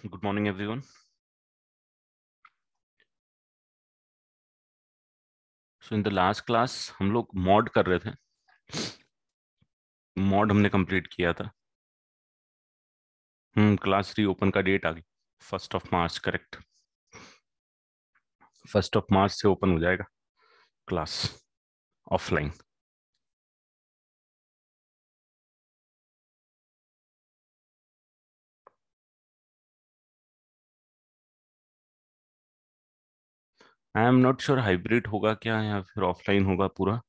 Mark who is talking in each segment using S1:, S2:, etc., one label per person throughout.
S1: Good morning everyone. So in the last class हम लोग mod कर रहे थे। मॉड हमने कंप्लीट किया था। क्लास रीओपन का डेट आ गई। 1 करेक्ट। 1 से ओपन हो जाएगा class offline. I am not sure hybrid होगा क्या या फिर ऑफलाइन होगा पूरा।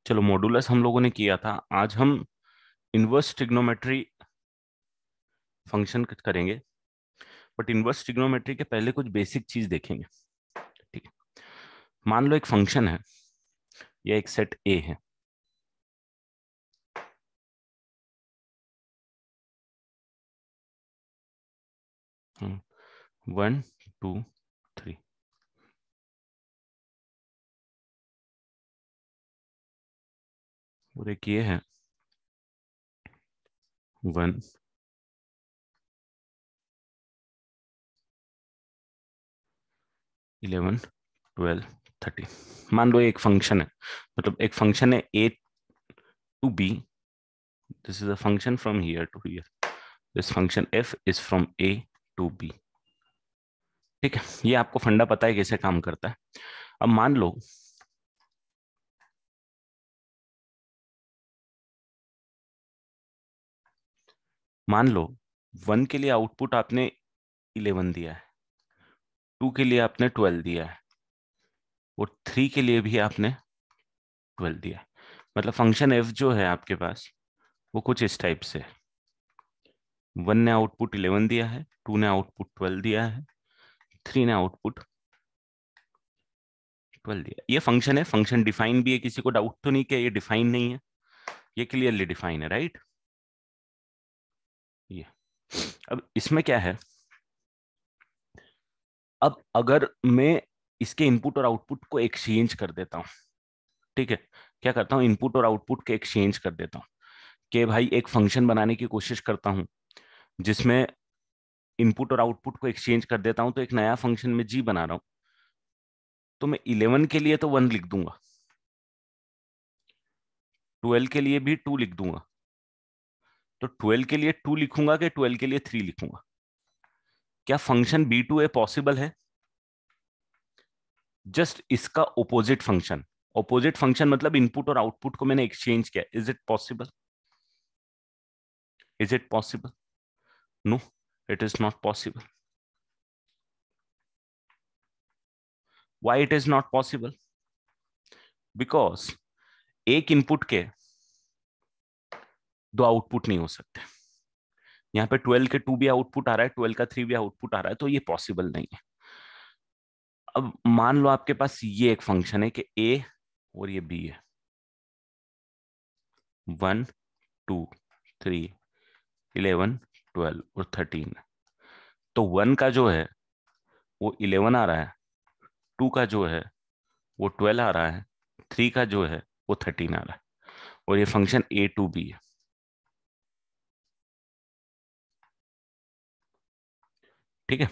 S1: चलो मॉडुलस हम लोगों ने किया था। आज हम इनवर्स ट्रिग्नोमेट्री फंक्शन करेंगे। बट इनवर्स ट्रिग्नोमेट्री के पहले कुछ बेसिक चीज देखेंगे। ठीक है। मान लो एक फंक्शन है या एक सेट ए है। 1 2 3 और एक ये है 1 11 12 13। मान लो एक फंक्शन है, मतलब एक फंक्शन है A to B. This is a function from here to here. This function F is from A to B. ठीक है, ये आपको फंडा पता है कैसे काम करता है। अब मान लो 1 के लिए आउटपुट आपने 11 दिया है, 2 के लिए आपने 12 दिया है और 3 के लिए भी आपने 12 दिया है। मतलब फंक्शन एफ जो है आपके पास वो कुछ इस टाइप से है। 1 ने आउटपुट 11 दिया है, 2 ने आउटपुट 12 दिया है, 3 ने आउटपुट 12 दिया। ये फंक्शन है, फंक्शन डिफाइन भी है। किसी को डाउट तो नहीं कि ये डिफाइन नहीं है? ये क्लियरली डिफाइन है, राइट? ये अब इसमें क्या है, अब अगर मैं इसके इनपुट और आउटपुट को एक्सचेंज कर देता हूं। ठीक है, क्या करता हूं, इनपुट और आउटपुट के एक्सचेंज कर देता हूं कि भाई एक फंक्शन बनाने की कोशिश करता हूं जिसमें इनपुट और आउटपुट को एक्सचेंज कर देता हूं, तो एक नया फंक्शन में जी बना रहा हूं। तो मैं 11 के लिए तो 1 लिख दूंगा, 12 के लिए भी 2 लिख दूंगा। तो 12 के लिए 2 लिखूंगा कि 12 के लिए 3 लिखूंगा? क्या function B to A possible है? जस्ट इसका ओपोजिट फंक्शन। ओपोजिट फंक्शन मतलब इनपुट और आउटपुट को मैंने एक्सचेंज किया। Is it possible? Is it possible? No, it is not possible. Why it is not possible? Because एक इनपुट के दो आउटपुट नहीं हो सकते। यहाँ पे 12 के 2 भी आउटपुट आ रहा है, 12 का 3 भी आउटपुट आ रहा है, तो ये पॉसिबल नहीं है। अब मान लो आपके पास ये एक फंक्शन है कि ए और ये बी है। 1 2 3 11 12 और 13। तो 1 का जो है वो 11 आ रहा है, 2 का जो है वो 12 आ रहा है, 3 का जो है वो 13 आ रहा है। और ये फंक्शन ए टू बी है। ठीक है,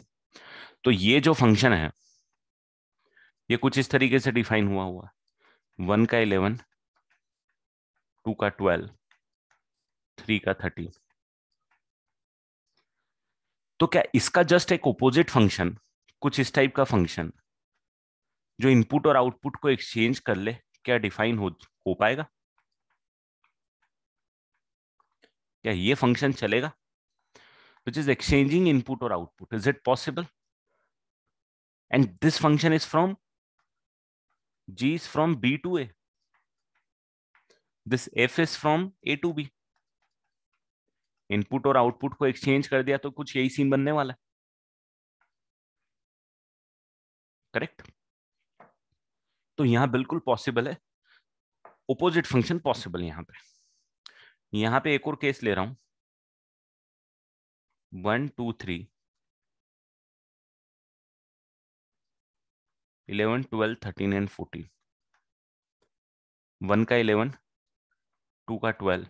S1: तो ये जो फंक्शन है ये कुछ इस तरीके से डिफाइन हुआ है। 1 का 11, 2 का 12, 3 का 13। तो क्या इसका जस्ट एक ओपोजिट फंक्शन, कुछ इस टाइप का फंक्शन जो इनपुट और आउटपुट को एक्सचेंज कर ले, क्या डिफाइन हो पाएगा? क्या ये फंक्शन चलेगा विच इज एक्सचेंजिंग इनपुट और output? Is it possible? And this function is from g is from b to a, this f is from a to b। Input और आउटपुट को एक्सचेंज कर दिया तो कुछ यही सीन बनने वाला है, करेक्ट? तो यहां बिल्कुल पॉसिबल है, ओपोजिट फंक्शन पॉसिबल। यहां पे एक और केस ले रहा हूं। 1 2 3 11 12 13 एंड 14। 1 का 11, 2 का 12,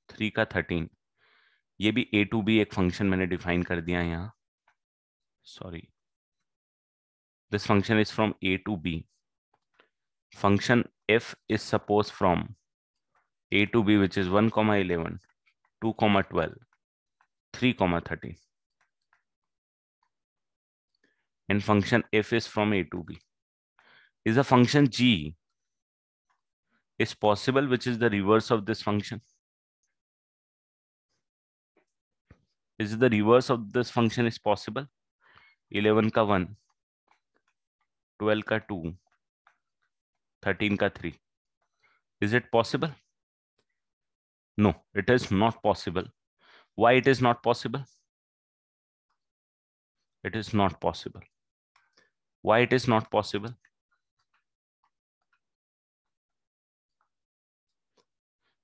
S1: 3 का 13, ये भी a to b एक फंक्शन मैंने डिफाइन कर दिया है यहाँ. Sorry, this function is from a to b. Function f is supposed from a to b, which is 1 comma 11, 2 comma 12, 3 comma 13, and function f is from a to b. Is a function g is possible, which is the reverse of this function? Is the reverse of this function is possible? 11 का 1, 12 का 2, 13 का 3. Is it possible? No, it is not possible. Why it is not possible? It is not possible. Why it is not possible?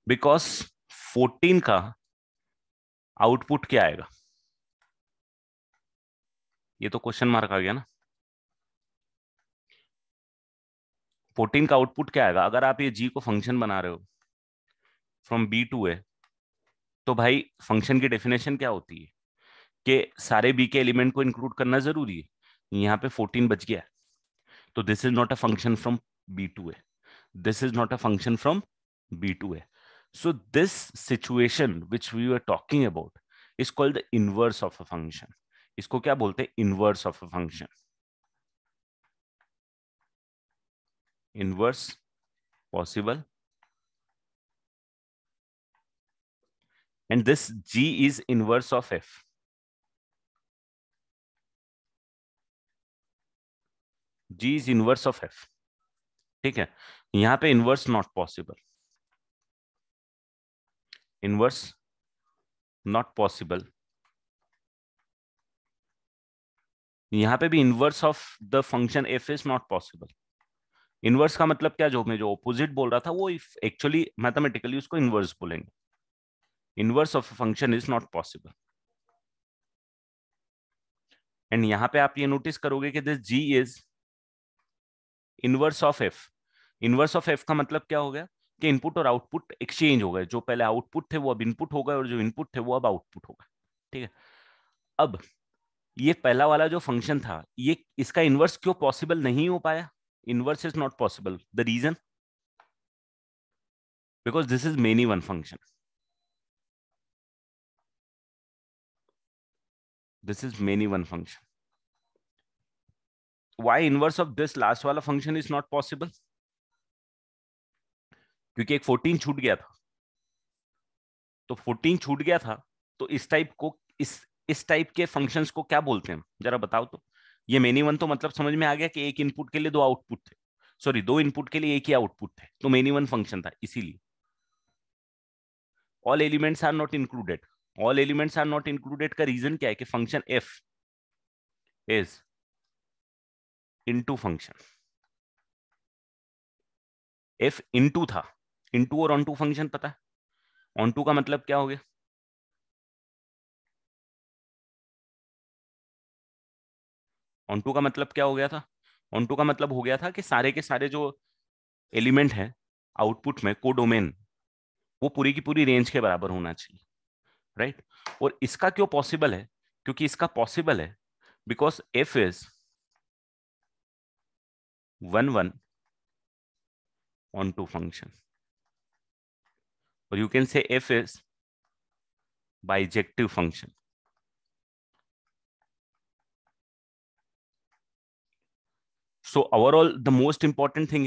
S1: Because 14 का output क्या आएगा? ये तो question mark आ गया ना. 14 का आउटपुट क्या आएगा? अगर आप ये g को फंक्शन बना रहे हो फ्रॉम b टू a, तो भाई फंक्शन की डेफिनेशन क्या होती है कि सारे b के एलिमेंट को इंक्लूड करना जरूरी है. यहाँ पे 14 बच गया, तो this is not a function from b to a. This is not a function from b to a. So this situation which we were talking about is called the inverse of a function. इसको क्या बोलते हैं? Inverse of a function. Inverse possible. And this g is inverse of f. g is inverse of f. ठीक है, यहां पे inverse not possible. Inverse not possible. यहां पे भी inverse of the function f is not possible. Inverse का मतलब क्या? जो मैं जो ऑपोजिट बोल रहा था वो एक्चुअली मैथमेटिकली उसको इनवर्स बोलेंगे. Inverse of function is not possible. And यहां पे आप ये नोटिस करोगे कि this g is inverse of f. Inverse of f का मतलब क्या हो गया कि इनपुट और आउटपुट एक्सचेंज हो गए. जो पहले आउटपुट थे वो अब इनपुट हो गए, और जो इनपुट थे वो अब आउटपुट हो गए. ठीक है, अब ये पहला वाला जो फंक्शन था, ये इसका इनवर्स क्यों पॉसिबल नहीं हो पाया? Inverse is not possible. The reason, because this is many one function. This is many one function. Why inverse of this last वाला फंक्शन इज नॉट पॉसिबल? क्योंकि एक 14 छूट गया था. तो 14 छूट गया था, तो इस टाइप को इस टाइप के फंक्शंस को क्या बोलते हैं जरा बताओ तो. ये मेनी वन तो मतलब समझ में आ गया कि एक इनपुट के लिए दो आउटपुट थे. सॉरी, दो इनपुट के लिए एक ही आउटपुट थे, तो मेनी वन फंक्शन था. इसीलिए all elements are not included. All elements are not included का रीजन क्या है? कि function F is into function. F into था. इनटू और ऑन टू फंक्शन पता है? ऑन टू का मतलब क्या हो गया? ऑन टू का मतलब क्या हो गया था? ऑन टू का मतलब हो गया था कि सारे के सारे जो एलिमेंट है आउटपुट में, कोडोमेन, वो पूरी की पूरी रेंज के बराबर होना चाहिए. राइट. और इसका क्यों पॉसिबल है? क्योंकि इसका पॉसिबल है because F is 1 1 onto function, और you can say F is bijective function. So overall, the most important thing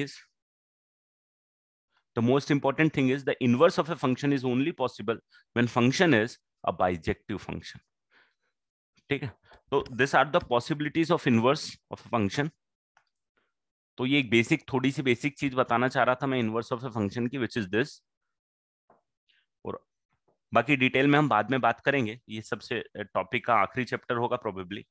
S1: is the inverse of a function is only possible when function is a bijective function. ठीक है, तो this are the possibilities of inverse of a function. तो ये एक basic, थोड़ी सी basic चीज बताना चाह रहा था मैं इनवर्स ऑफ अ फंक्शन की, विच इज दिस. और बाकी डिटेल में हम बाद में बात करेंगे. ये सबसे टॉपिक का आखिरी चैप्टर होगा प्रोबेबली.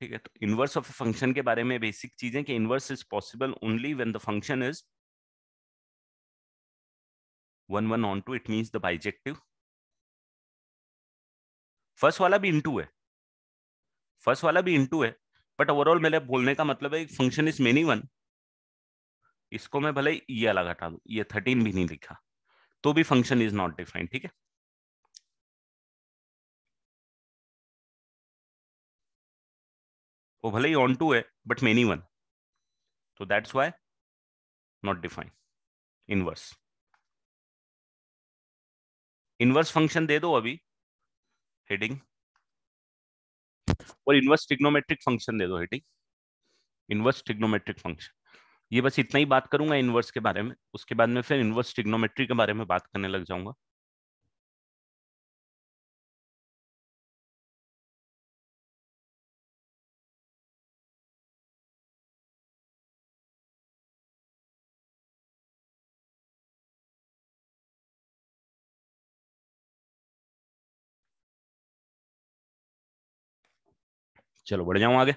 S1: ठीक है, तो इनवर्स ऑफ फंक्शन के बारे में बेसिक चीजें कि inverse is possible only when the function is 1 1 on 2. It means the bijective first वाला भी इनटू है, फर्स्ट वाला भी इनटू है, बट ओवरऑल मेरे बोलने का मतलब है फंक्शन इज मेनी वन। इसको मैं भले ये अलग हटा दूं, ये 13 भी नहीं लिखा तो भी फंक्शन इज नॉट डिफाइंड, ठीक है। वो भले ही ऑन टू है बट मेनी वन, तो that's why not defined. Inverse, inverse function दे दो अभी हेडिंग, और इनवर्स ट्रिग्नोमेट्रिक फंक्शन दे दो हेडिंग, इनवर्स ट्रिग्नोमेट्रिक फंक्शन। ये बस इतना ही बात करूंगा इनवर्स के बारे में, उसके बाद में फिर इनवर्स ट्रिग्नोमेट्री के बारे में बात करने लग जाऊंगा। चलो बढ़ जाऊं आगे।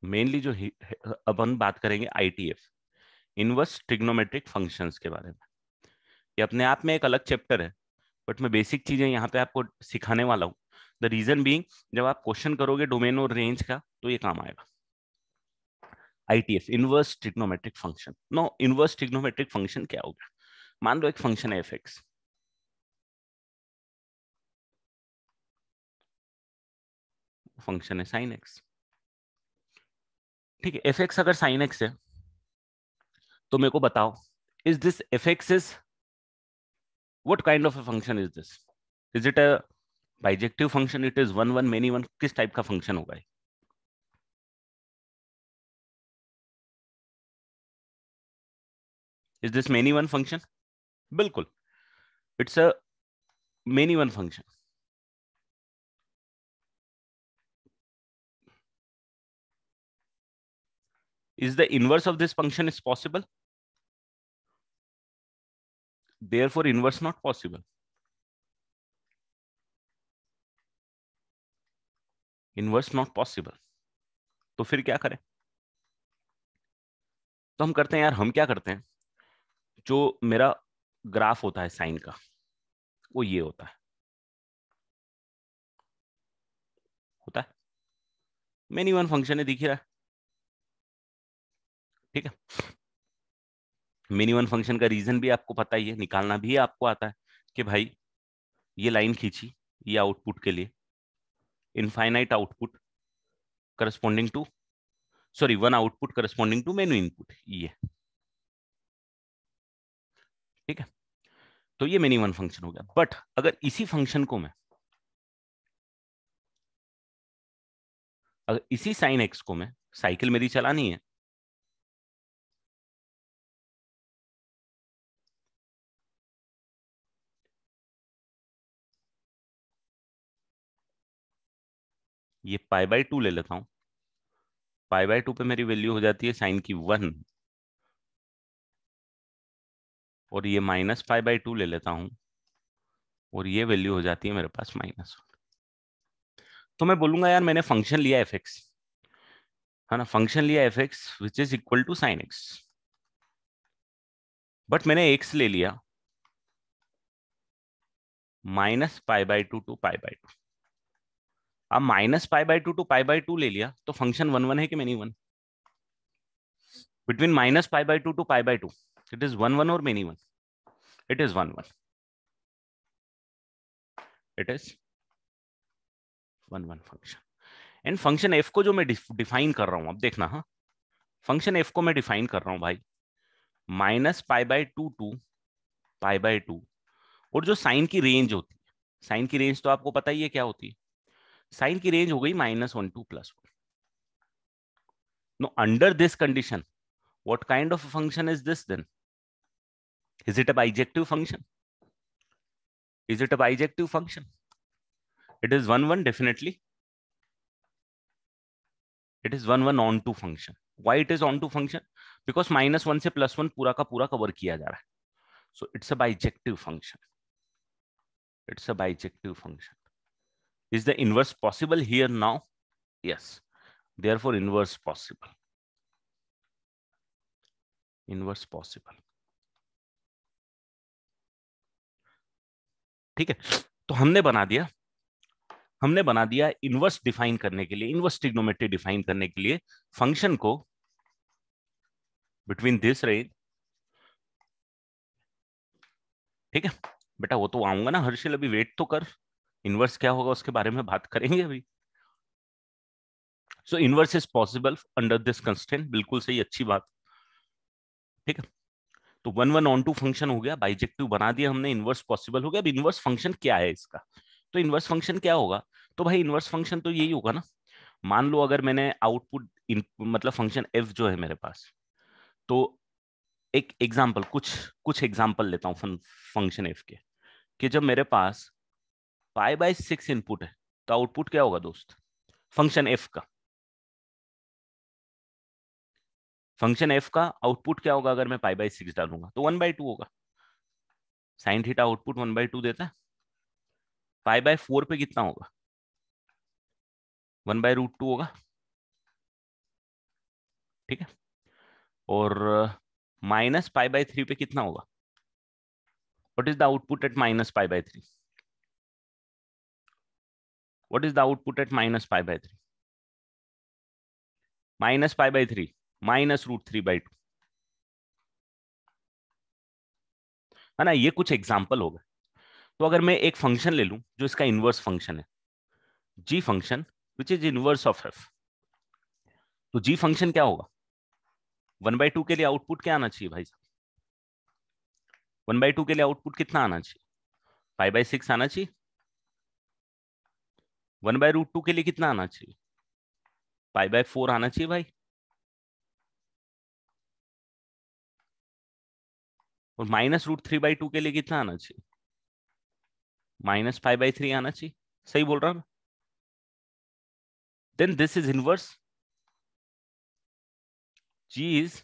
S1: मेनली जो अब हम बात करेंगे आईटीएफ, इनवर्स ट्रिग्नोमेट्रिक फंक्शंस के बारे में। ये अपने आप में एक अलग चैप्टर है, बट मैं बेसिक चीजें यहाँ पे आपको सिखाने वाला हूँ। द रीजन बीइंग, जब आप क्वेश्चन करोगे डोमेन और रेंज का तो ये काम आएगा। ITF, inverse trigonometric function. No, inverse trigonometric function क्या होगा? मान लो एक फंक्शन है एफ एक्स, फंक्शन है साइन एक्स, ठीक है। एफ एक्स अगर साइन एक्स है तो मेरे को बताओ, is this F x is what kind of a function is this? Is it a bijective function? It is one one many one? किस टाइप का फंक्शन होगा? Is this many one function? बिल्कुल, it's a many one function. Is the inverse of this function is possible? Therefore inverse not possible, inverse not possible। तो फिर क्या करें? तो हम करते हैं यार, हम क्या करते हैं, जो मेरा ग्राफ होता है साइन का वो ये होता है मेनी वन फंक्शन है, दिख ही रहा है, ठीक है। मेनी वन फंक्शन का रीजन भी आपको पता ही है, निकालना भी आपको आता है कि भाई ये लाइन खींची, ये आउटपुट के लिए infinite output corresponding to, sorry one output corresponding to many input, ये ठीक है। तो ये मेनी वन फंक्शन हो गया। बट अगर इसी फंक्शन को मैं, अगर इसी साइन एक्स को मैं, साइकिल मेरी चलानी है, ये पाई बाय 2 ले लेता हूं, पाई बाय 2 पे मेरी वैल्यू हो जाती है साइन की 1, और ये माइनस पाई बाय 2 ले लेता हूं और ये वैल्यू हो जाती है मेरे पास -1। तो मैं बोलूंगा यार मैंने फंक्शन लिया एफ एक्स, है ना, फंक्शन लिया F X which is equal to sine X, but मैंने एक्स ले लिया -π/2 टू π/2। अब -π/2 टू π/2 ले लिया तो फंक्शन वन वन है कि many one? Between -π/2 to π/2 it is one one और many one? It is one one, it is one one function. And function F को जो मैं डिफाइन कर रहा हूं, अब देखना, हाँ, फंक्शन एफ को मैं डिफाइन कर रहा हूं भाई -π/2 टू π/2, और जो साइन की रेंज होती है, साइन की रेंज तो आपको पता ही है क्या होती है, साइन की रेंज हो गई -1 to +1। No, under this condition what kind of a function is this then? Is it a bijective function? Is it a bijective function? It is 1 1 definitely. It is 1 1 on to function. Why it is on to function? Because -1 से +1 पूरा का पूरा cover किया जा रहा है, so it's a bijective function। It's a bijective function. Is the inverse possible here now? Yes. Therefore, inverse possible. Inverse possible. ठीक है, तो हमने बना दिया इनवर्स डिफाइन करने के लिए, इनवर्स ट्रिग्नोमेट्री डिफाइन करने के लिए फंक्शन को बिटवीन दिस रेंज। ठीक है बेटा, वो तो आऊंगा ना हर्षिल, अभी वेट तो कर, इनवर्स क्या होगा उसके बारे में बात करेंगे अभी। सो inverse is possible under this constraint, बिल्कुल सही, अच्छी बात। ठीक है, तो 1 1 on 2 फंक्शन हो गया, बाइजेक्टिव बना दिया हमने, इनवर्स पॉसिबल हो गया। अब इनवर्स फंक्शन क्या है इसका, तो इनवर्स फंक्शन क्या होगा, तो भाई इनवर्स फंक्शन तो यही होगा ना, मान लो अगर मैंने आउटपुट मतलब फंक्शन एफ जो है मेरे पास, तो एक एग्जांपल, कुछ एग्जांपल लेता हूं फंक्शन एफ के, कि जब मेरे पास π/6 इनपुट है तो आउटपुट क्या होगा दोस्त, फंक्शन एफ का, फंक्शन एफ का आउटपुट क्या होगा अगर मैं π/6 डालूंगा, तो 1/2 होगा। साइन थीटा आउटपुट 1/2 देता है। π/4 पे कितना होगा, 1/√2 होगा। ठीक है, और -π/3 पे कितना होगा, what is the output at -π/3, what is the output at -π/3, -π/3 -√3/2, है ना। ये कुछ एग्जाम्पल हो गए। तो अगर मैं एक फंक्शन ले लूं जो इसका इनवर्स फंक्शन है, G function which is inverse of F, तो जी फंक्शन क्या होगा, 1/2 के लिए आउटपुट क्या आना चाहिए भाई साहब, 1/2 के लिए आउटपुट कितना आना चाहिए, π/6 आना चाहिए। 1/√2 के लिए कितना आना चाहिए, π/4 आना चाहिए भाई। और -√3/2 के लिए कितना आना चाहिए, -π/3 आना चाहिए। सही बोल रहा हूं। Then this is inverse, G is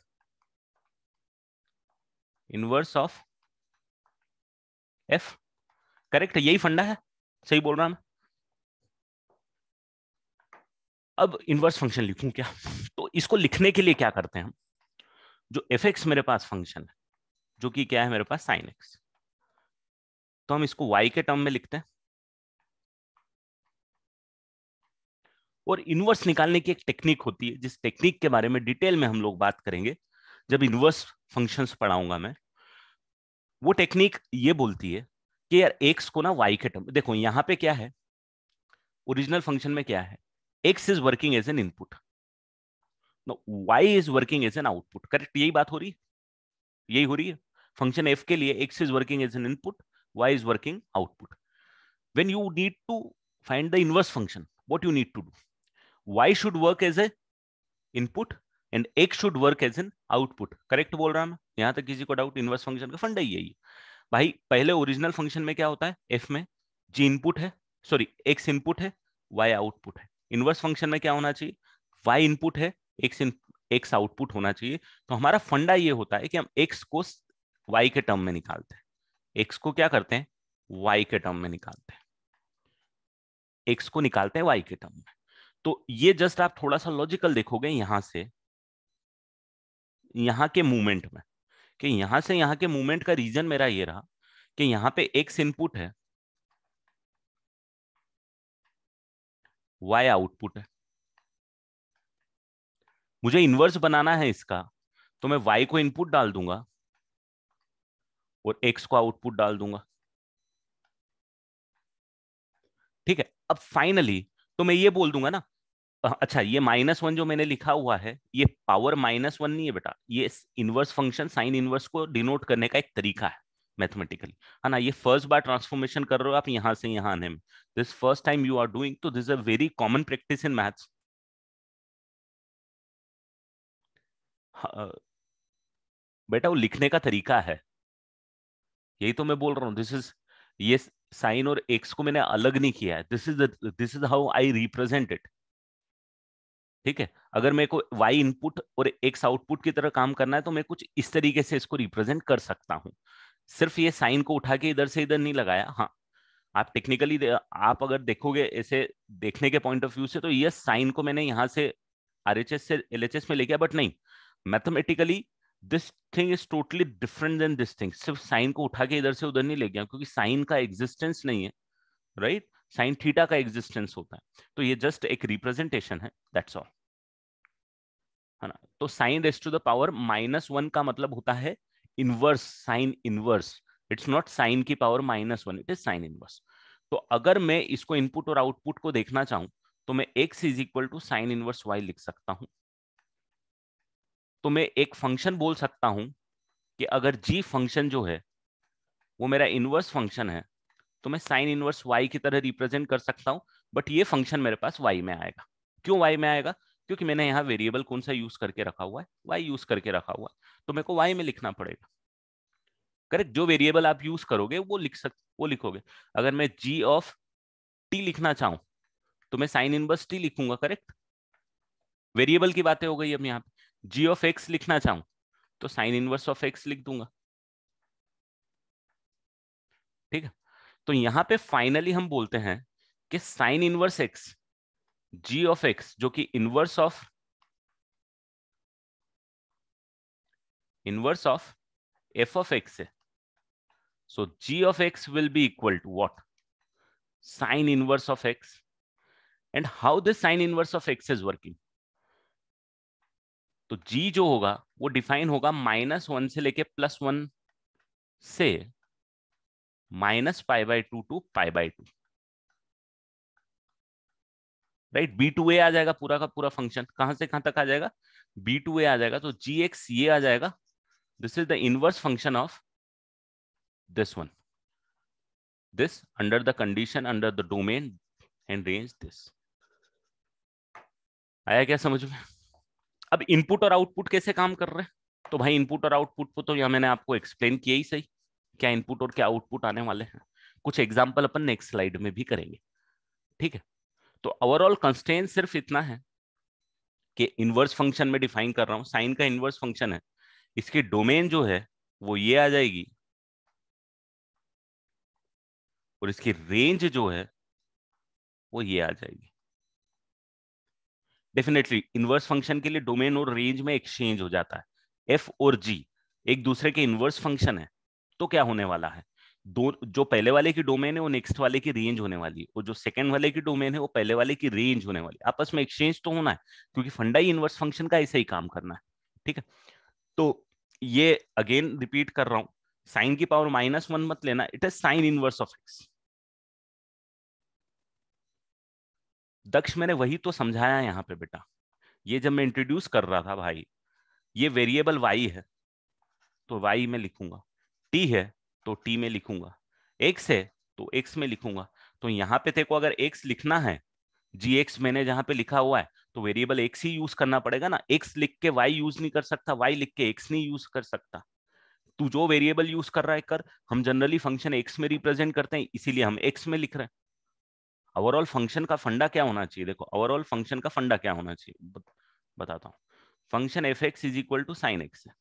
S1: inverse of F, correct, यही फंडा है, सही बोल रहा मैं। अब इनवर्स फंक्शन लिखूं क्या, तो इसको लिखने के लिए क्या करते हैं हम, जो एफ एक्स मेरे पास फंक्शन है, जो कि क्या है मेरे पास साइन एक्स, तो हम इसको y के टर्म में लिखते हैं। और इनवर्स निकालने की एक टेक्निक होती है, जिस टेक्निक के बारे में डिटेल में हम लोग बात करेंगे जब इनवर्स फंक्शंस पढ़ाऊंगा मैं। वो टेक्निक ये बोलती है कि यार एक्स को ना y के टर्म, देखो यहाँ पे क्या है, ओरिजिनल फंक्शन में क्या है, X is working as an input, Y is working as an output, correct, यही बात हो रही है, यही हो रही है। फंक्शन एफ के लिए X is working as an input, Y is working output. When you need to find the inverse function, what you need to do, y should work as a input and x should work as an output, correct बोल रहा मैं, यहां तक किसी को doubt, inverse function का फंडा ही यही है भाई। पहले ओरिजिनल फंक्शन में क्या होता है, f में g इनपुट है, सॉरी x इनपुट है, y आउटपुट है। इनवर्स फंक्शन में क्या होना चाहिए, y इनपुट है, x आउटपुट होना चाहिए। तो हमारा फंडा ये होता है कि हम x को y के टर्म में निकालते हैं, x को क्या करते हैं, y के टर्म में निकालते हैं, x को निकालते हैं y के टर्म में। तो ये जस्ट आप थोड़ा सा लॉजिकल देखोगे यहां से यहां के मूवमेंट में, कि यहां से यहां के मूवमेंट का रीजन मेरा ये रहा कि यहां पे एक्स इनपुट है, वाई आउटपुट है। मुझे इनवर्स बनाना है इसका, तो मैं वाई को इनपुट डाल दूंगा और एक्स को आउटपुट डाल दूंगा। ठीक है, अब फाइनली तो मैं ये बोल दूंगा ना, अच्छा ये -1 जो मैंने लिखा हुआ है, ये पावर -1 नहीं है बेटा, ये इनवर्स फंक्शन साइन इनवर्स को डिनोट करने का एक तरीका है मैथमेटिकली, है ना। ये फर्स्ट बार ट्रांसफॉर्मेशन कर रहे हो आप यहां से यहां आने में, this first time you are doing, तो this is a very common practice in maths. बेटा वो लिखने का तरीका है, यही तो मैं बोल रहा हूँ, दिस इज, ये साइन और एक्स को मैंने अलग नहीं किया है, this is how I represent it. ठीक है, अगर मेरे को y इनपुट और x आउटपुट की तरह काम करना है तो मैं कुछ इस तरीके से इसको रिप्रेजेंट कर सकता हूं। सिर्फ ये साइन को उठा के इधर से इधर नहीं लगाया, हाँ आप टेक्निकली आप अगर देखोगे ऐसे देखने के पॉइंट ऑफ व्यू से तो ये साइन को मैंने यहाँ से आरएचएस से एलएचएस में ले गया, बट नहीं, mathematically this thing is totally different then this thing. सिर्फ साइन को उठा के इधर से उधर नहीं ले गया, क्योंकि साइन का एग्जिस्टेंस नहीं है, राइट? साइन थीटा का एग्जिस्टेंस होता है, तो ये जस्ट एक रिप्रेजेंटेशन है, दैट्स ऑल, है ना। तो sine raise to the power -1 का मतलब होता है inverse, sine inverse. It's not sine की power -1, it is sine inverse. तो अगर मैं इसको इनपुट और आउटपुट को देखना चाहूं तो मैं x is equal to sine inverse y लिख सकता हूं। तो मैं एक फंक्शन बोल सकता हूं कि अगर g फंक्शन जो है वो मेरा इनवर्स फंक्शन है तो मैं साइन इनवर्स y की तरह रिप्रेजेंट कर सकता हूं, बट ये फंक्शन मेरे पास y में आएगा। क्यों y में आएगा? क्योंकि मैंने यहाँ वेरिएबल कौन सा यूज करके रखा हुआ है, y यूज करके रखा हुआ है, तो मेरे को y में लिखना पड़ेगा। करेक्ट? जो वेरिएबल आप यूज करोगे वो लिखोगे। अगर मैं g ऑफ t लिखना चाहूं तो मैं साइन इनवर्स t लिखूंगा, करेक्ट? वेरिएबल की बातें हो गई। अब यहाँ पे g ऑफ x लिखना चाहूं तो साइन इनवर्स ऑफ x लिख दूंगा, ठीक है। तो यहां पे फाइनली हम बोलते हैं कि sine inverse x, g of x जो कि inverse of f of x है, so g of x will be equal to what? Sine inverse of x। And how this sine inverse of x is working? तो g जो होगा वो define होगा -1 से लेके +1 से -π/2 टू π/2, राइट? b2a आ जाएगा, पूरा का पूरा फंक्शन कहां से कहां तक आ जाएगा? b2a आ जाएगा, तो gx ये आ जाएगा, this is the inverse function of this one, this under the condition, under the domain and range this. आया क्या समझ में? अब इनपुट और आउटपुट कैसे काम कर रहे हैं? तो भाई इनपुट और आउटपुट को तो यहाँ मैंने आपको एक्सप्लेन किया ही सही, क्या इनपुट और क्या आउटपुट आने वाले हैं। कुछ एग्जाम्पल अपन नेक्स्ट स्लाइड में भी करेंगे, ठीक है। तो ओवरऑल कंस्ट्रेंट सिर्फ इतना है कि इनवर्स फंक्शन में डिफाइन कर रहा हूं, साइन का इनवर्स फंक्शन है, इसकी डोमेन जो है वो ये आ जाएगी, और इसकी रेंज जो है वो ये आ जाएगी। डेफिनेटली इनवर्स फंक्शन के लिए डोमेन और रेंज में एक्सचेंज हो जाता है। एफ और जी एक दूसरे के इनवर्स फंक्शन है, तो क्या होने वाला है? दो, जो पहले वाले की डोमेन है वो नेक्स्ट वाले की रेंज होने वाली है, और जो सेकंड वाले की डोमेन है वो पहले वाले की रेंज होने वाली है। आपस में एक्सचेंज तो होना है, क्योंकि फंडा ही इनवर्स फंक्शन का ऐसा ही काम करना है, ठीक है। तो ये अगेन रिपीट कर रहा हूं, साइन की पावर -1 मत लेना, it is sine inverse of x. Daksh मैंने वही तो समझाया यहाँ पे बेटा, ये जब मैं इंट्रोड्यूस कर रहा था भाई, ये वेरिएबल y है तो y में लिखूंगा, t है तो t में लिखूंगा, x है तो x में लिखूंगा। तो यहाँ पे तेको अगर x लिखना है, gx मैंने जहां पे लिखा हुआ है, तो वेरिएबल x ही यूज करना पड़ेगा ना। x लिख के y यूज नहीं कर सकता, y लिख के x नहीं यूज कर सकता। तू जो वेरिएबल यूज कर रहा है कर, हम जनरली फंक्शन x में रिप्रेजेंट करते हैं, इसीलिए हम x में लिख रहे हैं। ओवरऑल फंक्शन का फंडा क्या होना चाहिए? देखो ओवरऑल फंक्शन का फंडा क्या होना चाहिए, बताता हूँ। Function F x is equal to sine x है,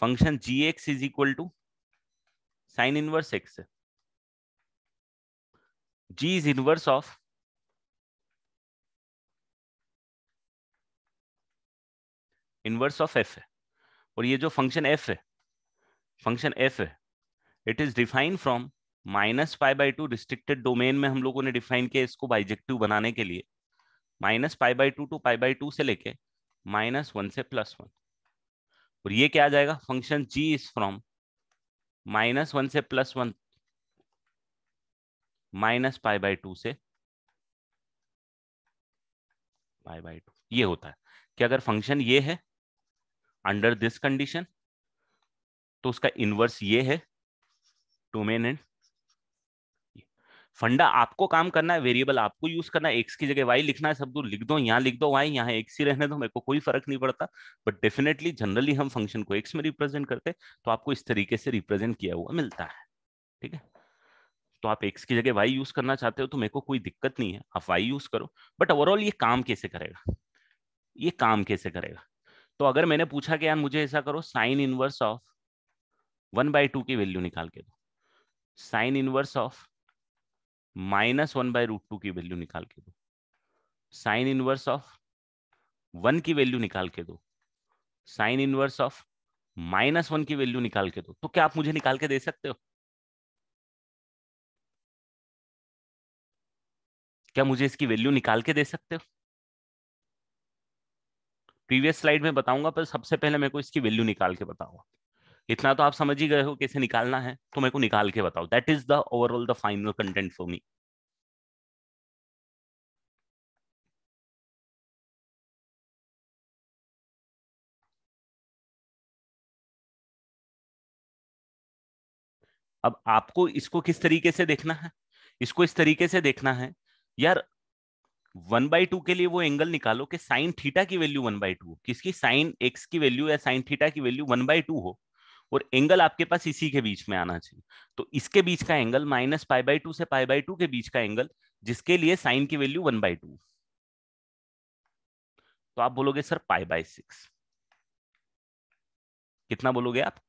S1: function G x is equal to sine inverse x है, G is inverse of F है। और ये जो फंक्शन एफ है, it is define from -π/2 restricted domain में हम लोगों ने डिफाइन किया इसको बाइजेक्टिव बनाने के लिए, -π/2 टू π/2 से लेके -1 से +1। और ये क्या आ जाएगा? फंक्शन g इज फ्रॉम -1 से +1 -π/2 से π/2। ये होता है कि अगर फंक्शन ये है अंडर दिस कंडीशन तो उसका इनवर्स ये है, डोमेन एंड। फंडा आपको काम करना है, वेरिएबल आपको यूज करना है, एक्स की जगह वाई लिखना है, सब दूर लिख दो, यहाँ लिख दो वाई, यहाँ एक्स ही रहने दो, मेरे को कोई फर्क नहीं पड़ता। बट डेफिनेटली जनरली हम फंक्शन को एक्स में रिप्रेजेंट करते हैं, तो आपको इस तरीके से रिप्रेजेंट किया हुआ मिलता है, ठीक है। तो आप एक्स की जगह वाई यूज करना चाहते हो तो मेरे को कोई दिक्कत नहीं है, आप वाई यूज करो। बट ओवरऑल ये काम कैसे करेगा, ये काम कैसे करेगा? तो अगर मैंने पूछा कि यार मुझे ऐसा करो, साइन इनवर्स ऑफ 1/2 की वैल्यू निकाल के दो, साइन इनवर्स ऑफ -1/√2 की वैल्यू निकाल के दो, साइन इनवर्स ऑफ 1 की वैल्यू निकाल के दो, साइन इनवर्स ऑफ -1 की वैल्यू निकाल के दो। तो क्या आप मुझे निकाल के दे सकते हो? क्या मुझे इसकी वैल्यू निकाल के दे सकते हो? प्रीवियस स्लाइड में बताऊंगा, पर सबसे पहले मेरे को इसकी वैल्यू निकाल के बताओ। इतना तो आप समझ ही गए हो कैसे निकालना है, तो मेरे को निकाल के बताओ। That is the overall the final content for me. अब आपको इसको किस तरीके से देखना है? इसको इस तरीके से देखना है यार, 1/2 के लिए वो एंगल निकालो कि साइन थीटा की वैल्यू 1/2 हो, किसकी, साइन एक्स की वैल्यू या साइन थीटा की वैल्यू 1/2 हो, और एंगल आपके पास इसी के बीच में आना चाहिए। तो इसके बीच का एंगल -π/2 से π/2 के बीच का एंगल, जिसके लिए साइन की वैल्यू 1/2, तो आप बोलोगे सर π/6। कितना बोलोगे आप?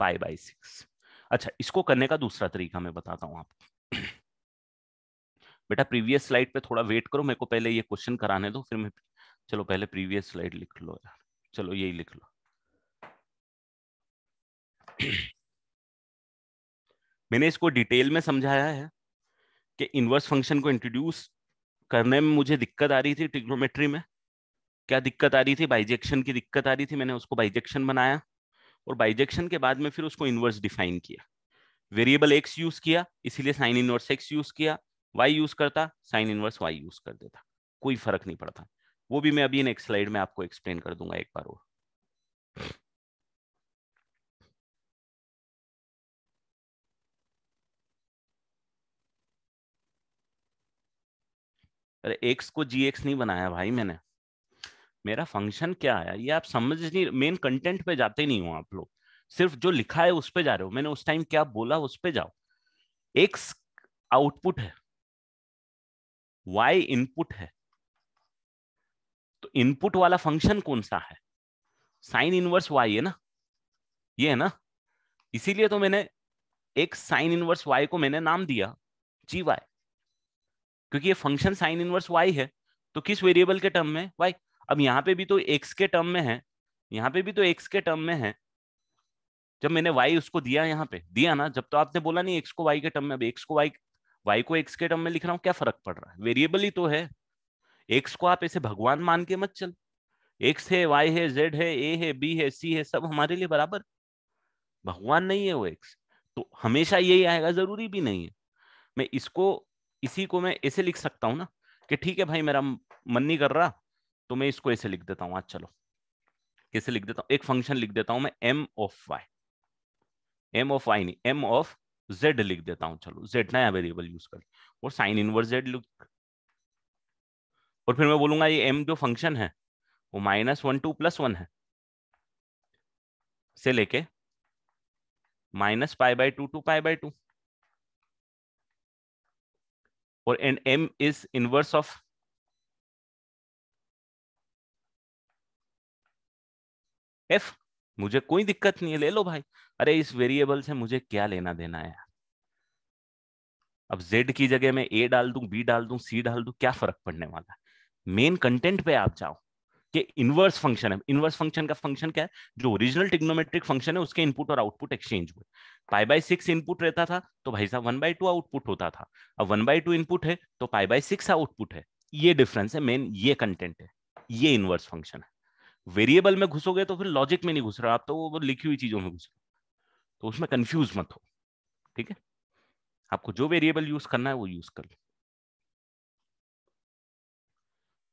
S1: π/6। अच्छा, इसको करने का दूसरा तरीका मैं बताता हूं आपको। बेटा प्रीवियस स्लाइड पे थोड़ा वेट करो, मेरे को पहले ये क्वेश्चन कराने दो, फिर मैं, चलो पहले प्रीवियस स्लाइड लिख लो यार, चलो यही लिख लो। मैंने इसको डिटेल में समझाया है कि इनवर्स फंक्शन को इंट्रोड्यूस करने में मुझे दिक्कत आ रही थी ट्रिग्नोमेट्री में। क्या दिक्कत आ रही थी? बाइजेक्शन की दिक्कत आ रही थी। मैंने उसको बाइजेक्शन बनाया, और बाइजेक्शन के बाद में फिर उसको इनवर्स डिफाइन किया। वेरिएबल एक्स यूज किया, इसीलिए साइन इनवर्स एक्स यूज किया। वाई यूज करता, साइन इनवर्स वाई यूज कर देता, कोई फर्क नहीं पड़ता। वो भी मैं अभी नेक्स्ट स्लाइड में आपको एक्सप्लेन कर दूंगा एक बार और। अरे एक्स को जी एक्स नहीं बनाया भाई मैंने। मेरा फंक्शन क्या है ये आप समझ नहीं, मेन कंटेंट पे जाते नहीं हो आप लोग, सिर्फ जो लिखा है उस पे जा रहे हो। मैंने उस टाइम क्या बोला उस पे जाओ। एक्स आउटपुट है, वाई इनपुट है, तो इनपुट वाला फंक्शन कौन सा है? साइन इनवर्स वाई है ना, ये है ना। इसीलिए तो मैंने एक साइन इनवर्स वाई को मैंने नाम दिया जी वाई, क्योंकि ये फंक्शन साइन इनवर्स वाई है। तो किस वेरिएबल के टर्म में? वाई। अब यहाँ पे भी तो एक्स के टर्म में है, यहाँ पे भी तो एक्स के टर्म में है। जब मैंने वाई उसको दिया, यहाँ पे दिया ना, जब तो आपने बोला नहीं एक्स को वाई के टर्म में। अब एक्स को वाई, वाई को एक्स के टर्म में लिख रहा हूँ, क्या फर्क पड़ रहा है? वेरिएबल ही तो है। एक्स को आप ऐसे भगवान मान के मत चल। एक्स है, वाई है, जेड है, ए है, बी है, सी है, सब हमारे लिए बराबर। भगवान नहीं है वो एक्स, तो हमेशा यही आएगा जरूरी भी नहीं है। मैं इसको, इसी को मैं ऐसे लिख सकता हूँ ना, कि ठीक है भाई मेरा मन नहीं कर रहा, तो मैं इसको ऐसे लिख देता हूँ। आज चलो कैसे लिख देता हूँ, एक फंक्शन लिख देता हूँ मैं M of Y, M of Y नहीं, एम ऑफ जेड लिख देता हूँ। चलो जेड नया वेरिएबल यूज कर, और साइन इनवर्स जेड लिख, और फिर मैं बोलूंगा ये एम जो फंक्शन है वो -1 2 +1 है, से लेके -π/2 to π/2, और and M is inverse of F. मुझे कोई दिक्कत नहीं है, ले लो भाई। अरे इस वेरिएबल से मुझे क्या लेना देना है? अब z की जगह मैं a डाल दूं, b डाल दूं, c डाल दूं, क्या फर्क पड़ने वाला है? मेन कंटेंट पे आप जाओ कि इनवर्स फंक्शन है। इनवर्स फंक्शन का फंक्शन क्या है? जो ओरिजिनल ट्रिग्नोमेट्रिक फंक्शन है उसके इनपुट और आउटपुट एक्सचेंज हुए। π/6 इनपुट रहता था तो भाई साहब 1/2 आउटपुट होता था। अब 1/2 इनपुट है तो π/6 आउटपुट है। ये डिफरेंस है मेन, ये कंटेंट है, ये इनवर्स फंक्शन है। वेरिएबल में घुसोगे तो फिर लॉजिक में नहीं घुस रहा आप, तो वो लिखी हुई चीजों में घुस रहे हो, तो उसमें कंफ्यूज मत हो। ठीक है, आपको जो वेरिएबल यूज करना है वो यूज कर लो।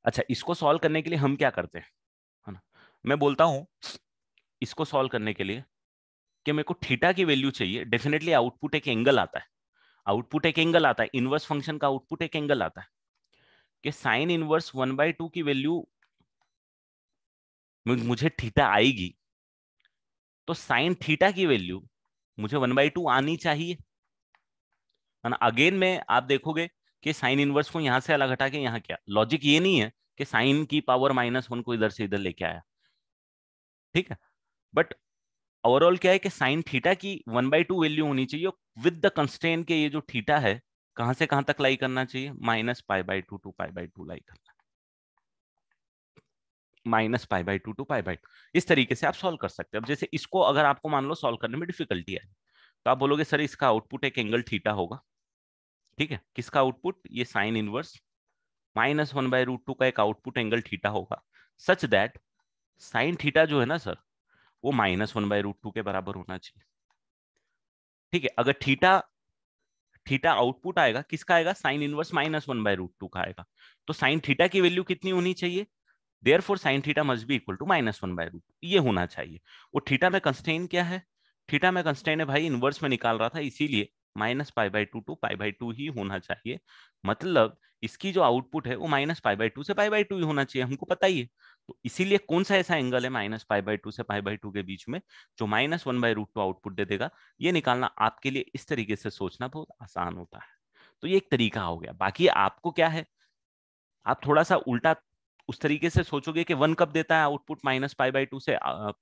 S1: अच्छा, इसको सॉल्व करने के लिए हम क्या करते हैं, है ना, मैं बोलता हूं इसको सॉल्व करने के लिए कि मेरे को थीटा की वैल्यू चाहिए। डेफिनेटली आउटपुट एक एंगल आता है, आउटपुट एक एंगल आता है, इनवर्स फंक्शन का आउटपुट एक एंगल आता है। कि साइन इनवर्स 1/2 की वैल्यू मुझे थीटा आएगी, तो साइन थीटा की वैल्यू मुझे 1/2 आनी चाहिए, है ना। अगेन में आप देखोगे कि साइन इनवर्स को यहां से अलग हटा के यहाँ क्या, लॉजिक ये नहीं है कि साइन की पावर -1 को इधर से इधर लेके आया, ठीक है। बट ओवरऑल क्या है कि साइन थीटा की 1/2 वैल्यू होनी चाहिए विद द कंस्ट्रेंट के ये जो थीटा है कहां से कहां तक लाई करना चाहिए, -π/2 टू π/2 लाई करना, -π/2 टू π/2। इस तरीके से आप सॉल्व कर सकते हैं। अब जैसे इसको अगर आपको मान लो सॉल्व करने में डिफिकल्टी है तो आप बोलोगे सर इसका आउटपुट एक एंगल थीटा होगा। ठीक है, किसका आउटपुट, ये साइन इनवर्स -1/√2 का एक आउटपुट एंगल थीटा होगा, सच दैट साइन थीटा जो है ना सर वो -1/√2 के बराबर होना चाहिए। ठीक है, अगर थीटा थीटा आउटपुट आएगा किसका आएगा, साइन इनवर्स -1/√2 का आएगा, तो साइन थीटा की वैल्यू कितनी होनी चाहिए, therefore sine theta must be equal to -1/√2, ये होना चाहिए। और थीटा में कंस्ट्रेंट क्या है, थीटा में कंस्ट्रेंट है भाई इनवर्स में निकाल रहा था, इसीलिए -π/2 टू π/2 ही होना चाहिए। मतलब इसकी जो आउटपुट है वो -π/2 से π/2 ही होना चाहिए, हमको पता ही है। तो इसीलिए कौन सा ऐसा एंगल है -π/2 से π/2 के बीच में जो -1/√2 आउटपुट दे देगा, ये निकालना आपके लिए इस तरीके से सोचना बहुत आसान होता है। तो ये एक तरीका हो गया। बाकी आपको क्या है, आप थोड़ा सा उल्टा उस तरीके से सोचोगे कि वन कब देता है आउटपुट -π/2 से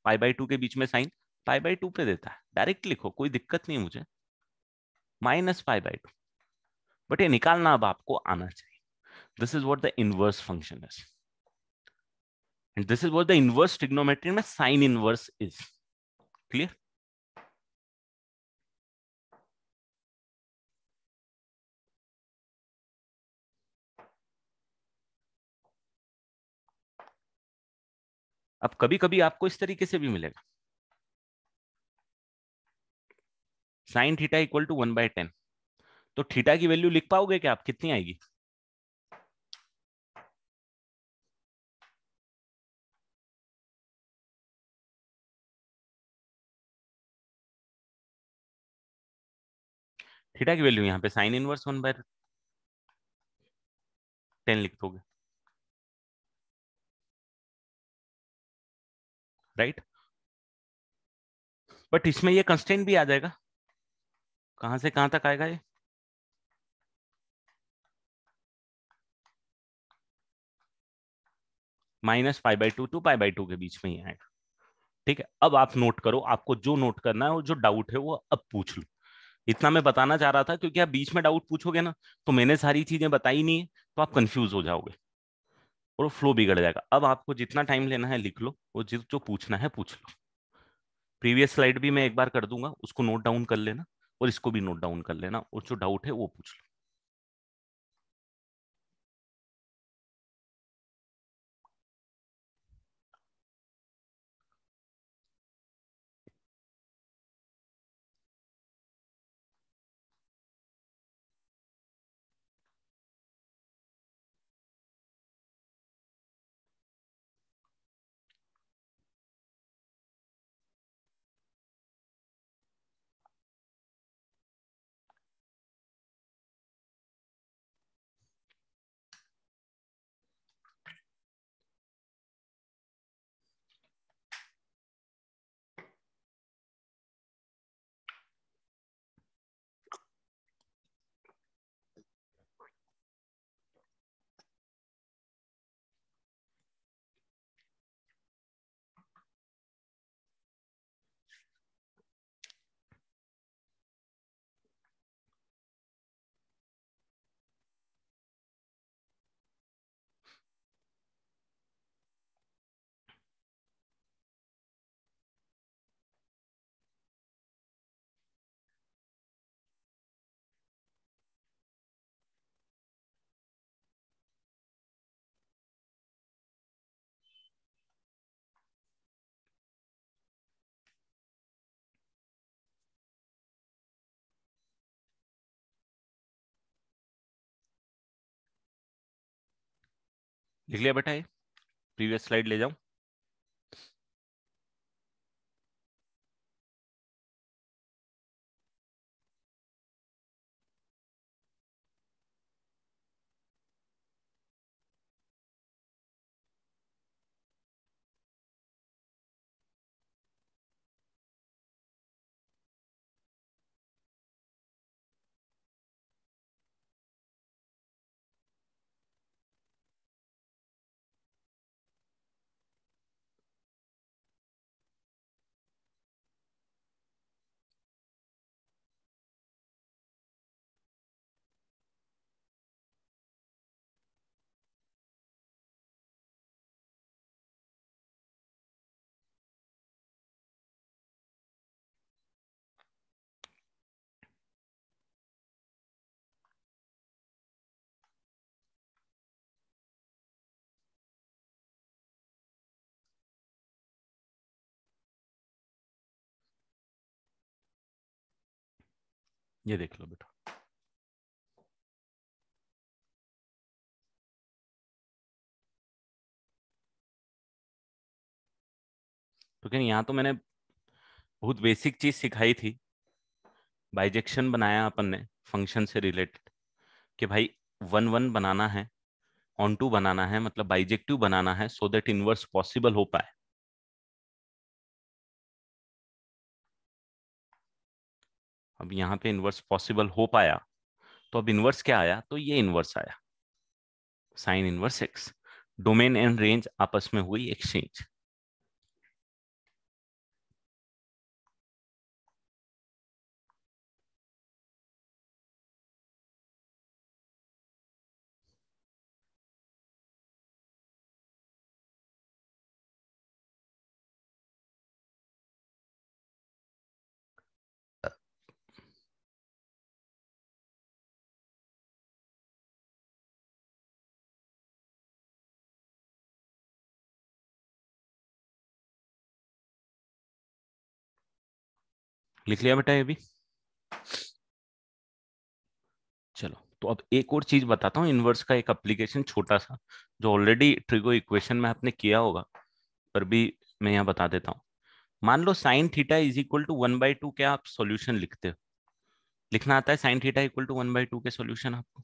S1: π/2 के बीच में साइन π/2 पे देता है, डायरेक्ट लिखो कोई दिक्कत नहीं मुझे, -π/2। बट ये निकालना अब आपको आना चाहिए। This is what the inverse function is and this is what the inverse trigonometry में साइन इनवर्स इज। क्लियर? अब कभी कभी आपको इस तरीके से भी मिलेगा, साइन थीटा इक्वल टू 1/10, तो थीटा की वैल्यू लिख पाओगे क्या आप, कितनी आएगी, थीटा की वैल्यू यहाँ पे साइन इनवर्स 1/10 लिख दोगे, राइट? बट इसमें ये कंस्टेंट भी आ जाएगा, कहां से कहां तक आएगा ये, -π/2 टू π/2 के बीच में ही आएगा। ठीक है, अब आप नोट करो, आपको जो नोट करना है और जो डाउट है वो अब पूछ लो। इतना मैं बताना चाह रहा था क्योंकि आप बीच में डाउट पूछोगे ना तो मैंने सारी चीजें बताई नहीं है तो आप कंफ्यूज हो जाओगे और फ्लो बिगड़ जाएगा। अब आपको जितना टाइम लेना है लिख लो और जिस जो पूछना है पूछ लो। प्रीवियस स्लाइड भी मैं एक बार कर दूंगा, उसको नोट डाउन कर लेना और इसको भी नोट डाउन कर लेना और जो डाउट है वो पूछ लो। लिख लिया बेटा, ये प्रीवियस स्लाइड ले जाऊं? ये देख लो बेटा, तो क्या यहाँ तो मैंने बहुत बेसिक चीज सिखाई थी। बाइजेक्शन बनाया अपन ने फंक्शन से रिलेटेड, कि भाई वन वन बनाना है, ऑन टू बनाना है, मतलब बाइजेक्टिव बनाना है, सो दैट इनवर्स पॉसिबल हो पाए। अब यहाँ पे इनवर्स पॉसिबल हो पाया, तो अब इनवर्स क्या आया, तो ये इनवर्स आया, sign inverse x. Domain and range आपस में हुई एक्सचेंज। लिख लिया बेटा ये भी। चलो, तो अब एक और चीज बताता हूँ, इनवर्स का एक एप्लीकेशन छोटा सा, जो ऑलरेडी ट्रिगो इक्वेशन में आपने किया होगा, पर भी मैं यहाँ बता देता हूँ। मान लो sine theta is equal to 1/2, क्या आप सॉल्यूशन लिखते हो? लिखना आता है साइन थीटा इक्वल टू 1/2 के सॉल्यूशन आपको?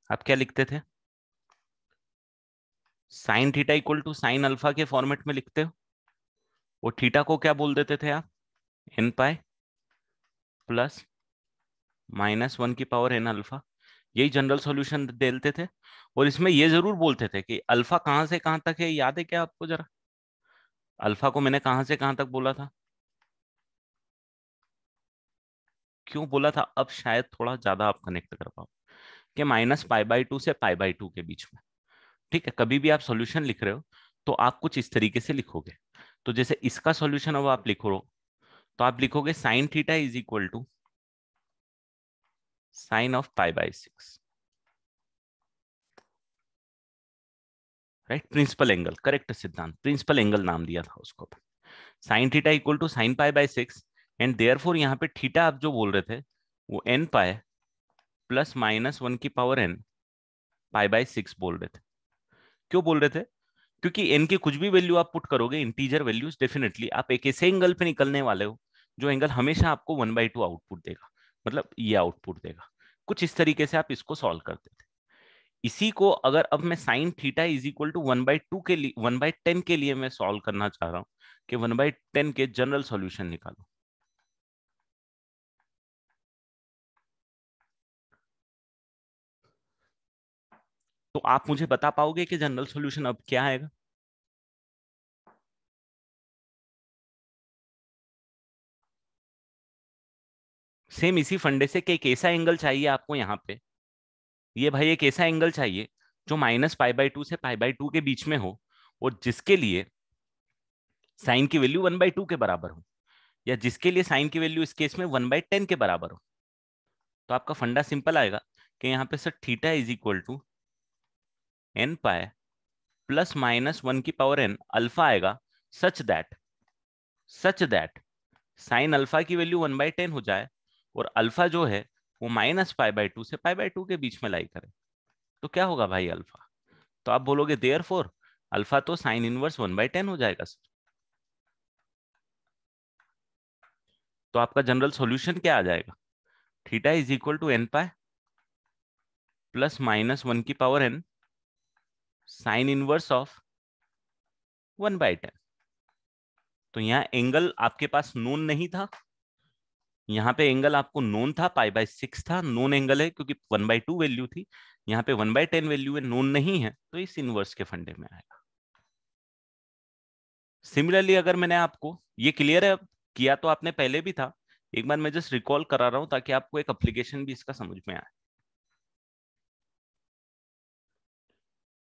S1: आप क्या लिखते थे? Sine theta equal to sine alpha के फॉर्मेट में लिखते हो। और थीटा को क्या बोल देते थे आप? एन पाई प्लस -1 की पावर एन अल्फा। यही जनरल सॉल्यूशन देते थे। और इसमें ये जरूर बोलते थे कि अल्फा कहाँ से कहाँ तक है, याद है क्या आपको जरा? अल्फा को मैंने कहाँ से कहाँ तक बोला था? क्यों बोला था, अब शायद थोड़ा ज्यादा आप कनेक्ट कर पाओ, कि -π/2 से π/2 के बीच में। ठीक है, कभी भी आप सॉल्यूशन लिख रहे हो तो आप कुछ इस तरीके से लिखोगे। तो जैसे इसका सॉल्यूशन अब आप लिखो, तो आप लिखोगे sine theta is equal to sine of π/6। Right, principal angle, correct सिद्धांत, प्रिंसिपल एंगल नाम दिया था उसको। Sine theta equal to sine π/6, and therefore यहाँ पे थीटा आप जो बोल रहे थे वो एन पाई प्लस -1 की पावर एन π/6 बोल रहे थे। क्यों बोल रहे थे? क्योंकि एन की कुछ भी वैल्यू आप पुट करोगे, इंटीजर वैल्यूज, डेफिनेटली आप एक ऐसे एंगल पे निकलने वाले हो जो एंगल हमेशा आपको 1/2 आउटपुट देगा, मतलब ये आउटपुट देगा। कुछ इस तरीके से आप इसको सॉल्व करते थे। इसी को अगर अब मैं sine theta is equal to 1/2 के लिए, 1/10 के लिए मैं सॉल्व करना चाह रहा हूँ, कि 1/10 के जनरल सॉल्यूशन निकालो। तो आप मुझे बता पाओगे कि जनरल सॉल्यूशन अब क्या आएगा? सेम इसी फंडे से, कि एक ऐसा एंगल चाहिए आपको यहाँ पे, ये भाई एक ऐसा एंगल चाहिए जो -π/2 से π/2 के बीच में हो, और जिसके लिए साइन की वैल्यू 1/2 के बराबर हो, या जिसके लिए साइन की वैल्यू इस केस में 1/10 के बराबर हो। तो आपका फंडा सिंपल आएगा, कि यहाँ पे sir theta is equal to N pi plus -1 की पावर एन अल्फा आएगा, सच दैट साइन अल्फा की वैल्यू 1/10 हो जाए, और अल्फा जो है वो -π/2 से π/2 के बीच में लाई करे। तो क्या होगा भाई अल्फा? तो आप बोलोगे देयर फोर अल्फा तो साइन इनवर्स 1/10 हो जाएगा सर। तो आपका जनरल सॉल्यूशन क्या आ जाएगा? Theta is equal to N pi plus -1 की power N sine inverse of 1/10। तो यहाँ एंगल आपके पास नोन नहीं था, यहाँ पे एंगल आपको नोन था, π/6 था, नोन एंगल है क्योंकि 1/2 वैल्यू थी। यहाँ पे 1/10 वैल्यू है, नोन नहीं है, तो इस इनवर्स के फंडे में आएगा। सिमिलरली अगर मैंने आपको ये क्लियर है, किया तो आपने पहले भी था, एक बार मैं जस्ट रिकॉल करा रहा हूं ताकि आपको एक एप्लीकेशन भी इसका समझ में आए।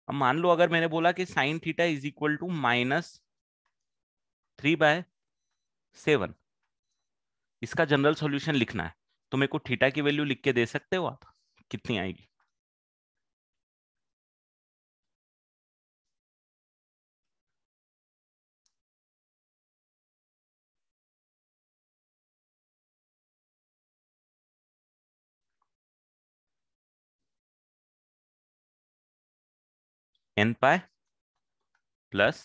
S1: अब मान लो अगर मैंने बोला कि sine theta is equal to -3/7, इसका जनरल सॉल्यूशन लिखना है, तो मेरे को थीटा की वैल्यू लिख के दे सकते हो आप? कितनी आएगी? n पाई प्लस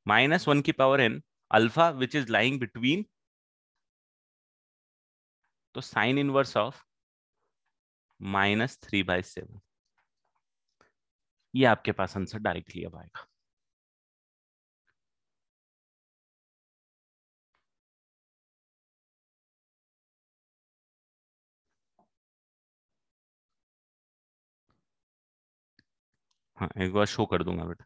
S1: -1 की power n alpha which is lying between, तो साइन इनवर्स ऑफ -3/7। ये आपके पास आंसर डायरेक्टली अब आएगा। हाँ, एक बार शो कर दूंगा बेटा।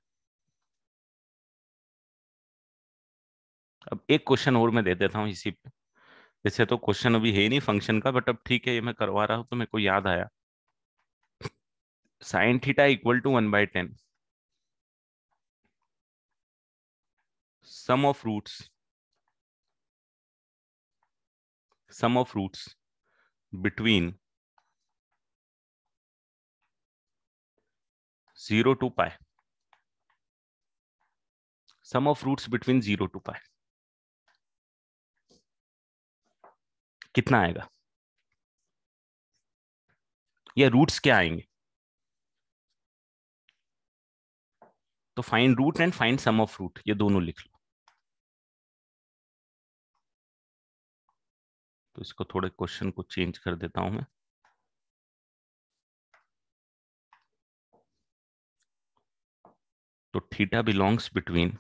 S1: अब एक क्वेश्चन और मैं दे देता हूँ इसी पे। वैसे तो क्वेश्चन अभी है नहीं फंक्शन का, बट अब ठीक है, ये मैं करवा रहा हूँ तो मेरे को याद आया। Sine theta equal to 1/10 sum of roots between 0 to pi, sum of roots between 0 to pi कितना आएगा, या रूट्स क्या आएंगे? तो find root and find sum of root, ये दोनों लिख लो। तो इसको थोड़े क्वेश्चन को चेंज कर देता हूं मैं। तो theta belongs between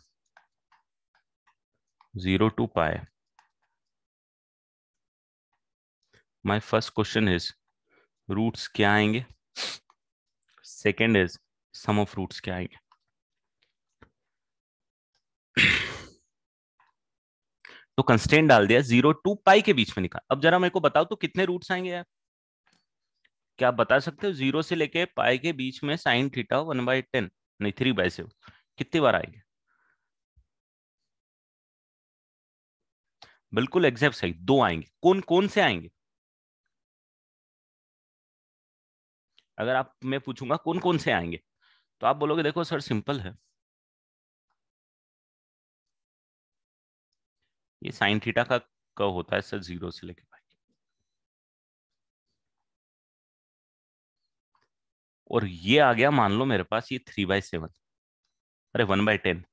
S1: 0 to pi. My first question is roots क्या आएंगे, second is sum of roots क्या आएंगे। तो कंस्टेंट डाल दिया, 0 to पाई के बीच में निकाल। अब जरा मेरे को बताओ तो कितने रूट्स आएंगे यार? क्या आप बता सकते हो 0 से लेके पाई के बीच में साइन थीटा 1/10, नहीं 3/7, कितनी बार आएंगे? बिल्कुल एग्जैक्ट सही, दो आएंगे। कौन कौन से आएंगे? अगर आप मैं पूछूंगा कौन कौन से आएंगे, तो आप बोलोगे देखो सर सिंपल है, ये साइन थीटा का कर्व होता है सर 0 से लेके पाई, और ये आ गया मान लो मेरे पास ये 3/7, अरे 1/10,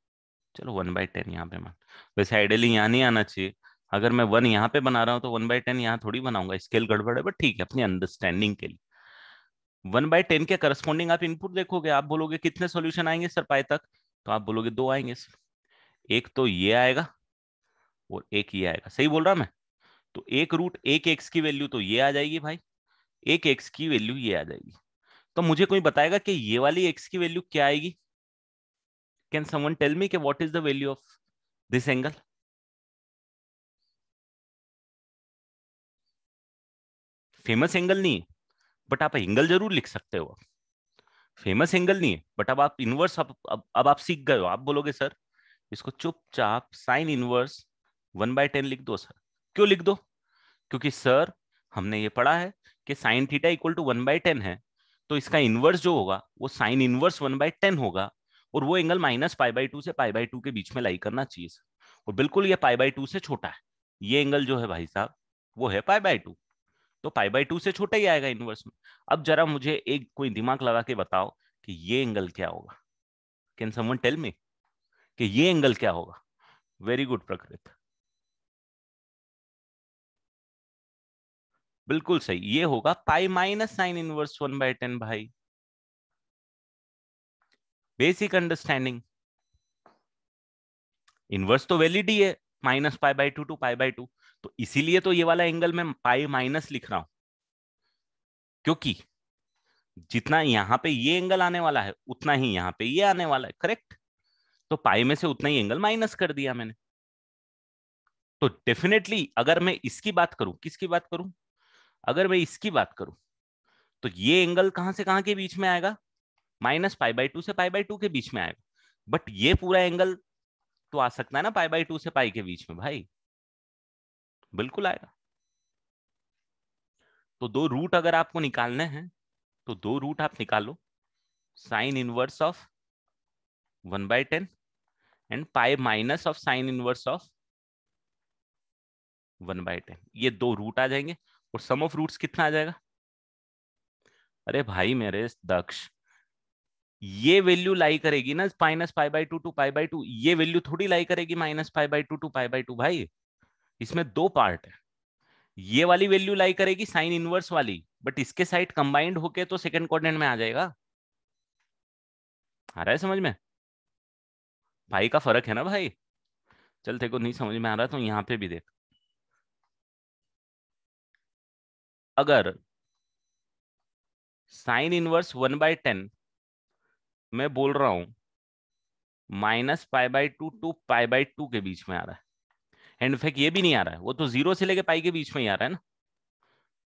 S1: चलो 1/10 यहाँ पे मान। वैसे आइडियली यहाँ नहीं आना चाहिए, अगर मैं 1 यहाँ पे बना रहा हूँ तो 1/10 यहाँ थोड़ी बनाऊंगा, स्केल गड़बड़ है, बट ठीक है अपनी अंडरस्टैंडिंग के लिए। 1/10 के करस्पॉन्डिंग आप इनपुट देखोगे, आप बोलोगे कितने सॉल्यूशन आएंगे सर पाई तक, तो आप बोलोगे दो आएंगे सर, एक तो ये आएगा और एक ये आएगा, सही बोल रहा मैं? तो एक रूट एक एक्स की वैल्यू तो ये आ जाएगी भाई, एक एक्स की वैल्यू ये आ जाएगी। तो मुझे कोई बताएगा कि ये वाली एक्स की वैल्यू क्या आएगी? कैन समवन टेल मी कि what is the value of this angle? Famous angle नहीं है, बट आप एंगल जरूर लिख सकते हो। फेमस एंगल नहीं है, बट अब आप इनवर्स, अब आप सीख गए हो, आप बोलोगे सर इसको चुपचाप साइन इनवर्स 1/10 लिख दो सर। क्यों लिख दो? क्योंकि सर हमने ये पढ़ा है कि साइन थीटा इक्वल टू 1/10 है, तो इसका इनवर्स जो होगा वो साइन इनवर्स 1/10 होगा, और वो एंगल -π/2 से π/2 के बीच में लाई करना चाहिए सर। और बिल्कुल ये π/2 से छोटा है, ये एंगल जो है भाई साहब वो है π/2, तो π/2 से छोटा ही आएगा इनवर्स में। अब जरा मुझे एक कोई दिमाग लगा के बताओ कि ये एंगल क्या होगा? कैन समवन टेल मी कि ये एंगल क्या होगा? वेरी गुड प्रकृत, बिल्कुल सही, ये होगा पाई माइनस साइन इनवर्स 1/10 भाई। बेसिक अंडरस्टैंडिंग, इनवर्स तो वैलिड ही है, -π/2 टू π/2, तो इसीलिए तो ये वाला एंगल मैं पाई माइनस लिख रहा हूं, क्योंकि जितना यहां पे ये एंगल आने वाला है उतना ही यहां पे ये आने वाला है, करेक्ट? तो पाई में से उतना ही एंगल माइनस कर दिया मैंने। तो डेफिनेटली अगर मैं इसकी बात करूं, किसकी बात करूं, अगर मैं इसकी बात करूं, तो ये एंगल कहां से कहां के बीच में आएगा? -π/2 से π/2 के बीच में आएगा। बट ये पूरा एंगल तो आ सकता है ना π/2 से पाई के बीच में भाई, बिल्कुल आएगा। तो दो रूट अगर आपको निकालने हैं, तो दो रूट आप निकालो, sign inverse of 1/10 and pi minus of sine inverse of 1/10, ये दो रूट आ जाएंगे, और सम ऑफ रूट्स कितना आ जाएगा? अरे भाई मेरे दक्ष, ये वैल्यू लाई करेगी ना -π/2 to π/2, ये वैल्यू थोड़ी लाई करेगी -π/2 to π/2 भाई। इसमें दो पार्ट है, ये वाली वैल्यू लाई करेगी साइन इनवर्स वाली, बट इसके साइड कंबाइंड होके तो सेकंड क्वाड्रेंट में आ जाएगा। आ रहा है समझ में? भाई का फर्क है ना भाई। चल तेरे को नहीं समझ में आ रहा तो यहाँ पे भी देख, अगर साइन इनवर्स 1/10 मैं बोल रहा हूं -π/2 to π/2 के बीच में आ रहा है, एंड इनफैक्ट ये भी नहीं आ रहा है, वो तो 0 से लेके पाई के बीच में ही आ रहा है ना,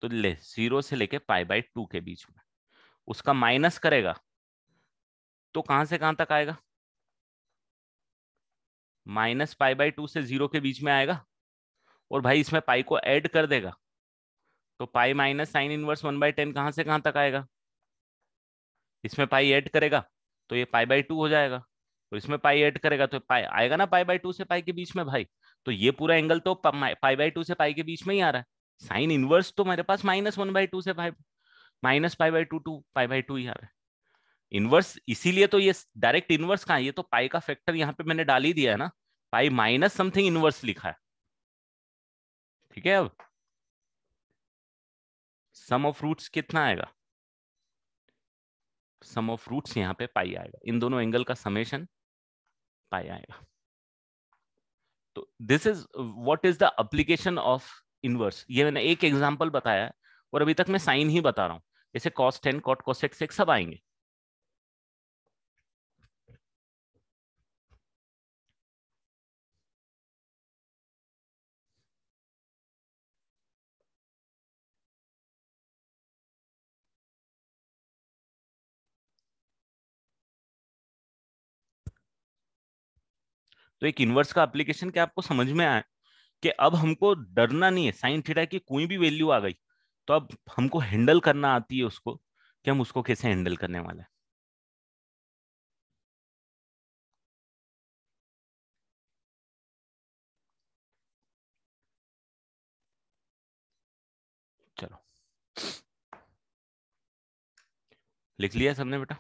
S1: तो ले 0 से लेके π/2 के बीच में उसका माइनस करेगा तो कहां से कहां तक आएगा, -π/2 से 0 के बीच में आएगा, और भाई इसमें पाई को ऐड कर देगा तो पाई माइनस साइन इनवर्स 1/10 कहां से कहां तक आएगा, इसमें पाई ऐड करेगा तो ये π/2 हो जाएगा, और इसमें पाई ऐड करेगा तो पाई आएगा ना π/2 से पाई के बीच में भाई। तो ये पूरा एंगल तो π/2 से पाई के बीच में ही आ रहा है, साइन इनवर्स तो मेरे पास -1/2 से पाई, -π/2 टू π/2 ही आ रहा है। इनवर्स इसीलिए तो ये डायरेक्ट इनवर्स कहाँ है, ये तो पाई का फैक्टर यहाँ पे मैंने डाल ही दिया है ना, पाई माइनस समथिंग इनवर्स लिखा है। ठीक है, अब सम ऑफ रूट्स कितना आएगा, सम ऑफ रूट्स यहाँ पे पाई आएगा, इन दोनों एंगल का समेशन पाई आएगा। तो this is what is the application of inverse, ये मैंने एक एग्जांपल बताया है, और अभी तक मैं साइन ही बता रहा हूं, जैसे cos 10 cot cosec sec सब आएंगे। तो एक इनवर्स का एप्लीकेशन क्या आपको समझ में आया कि अब हमको डरना नहीं है, साइन थीटा की कोई भी वैल्यू आ गई तो अब हमको हैंडल करना आती है उसको, कि हम उसको कैसे हैंडल करने वाले हैं। चलो लिख लिया सबने बेटा?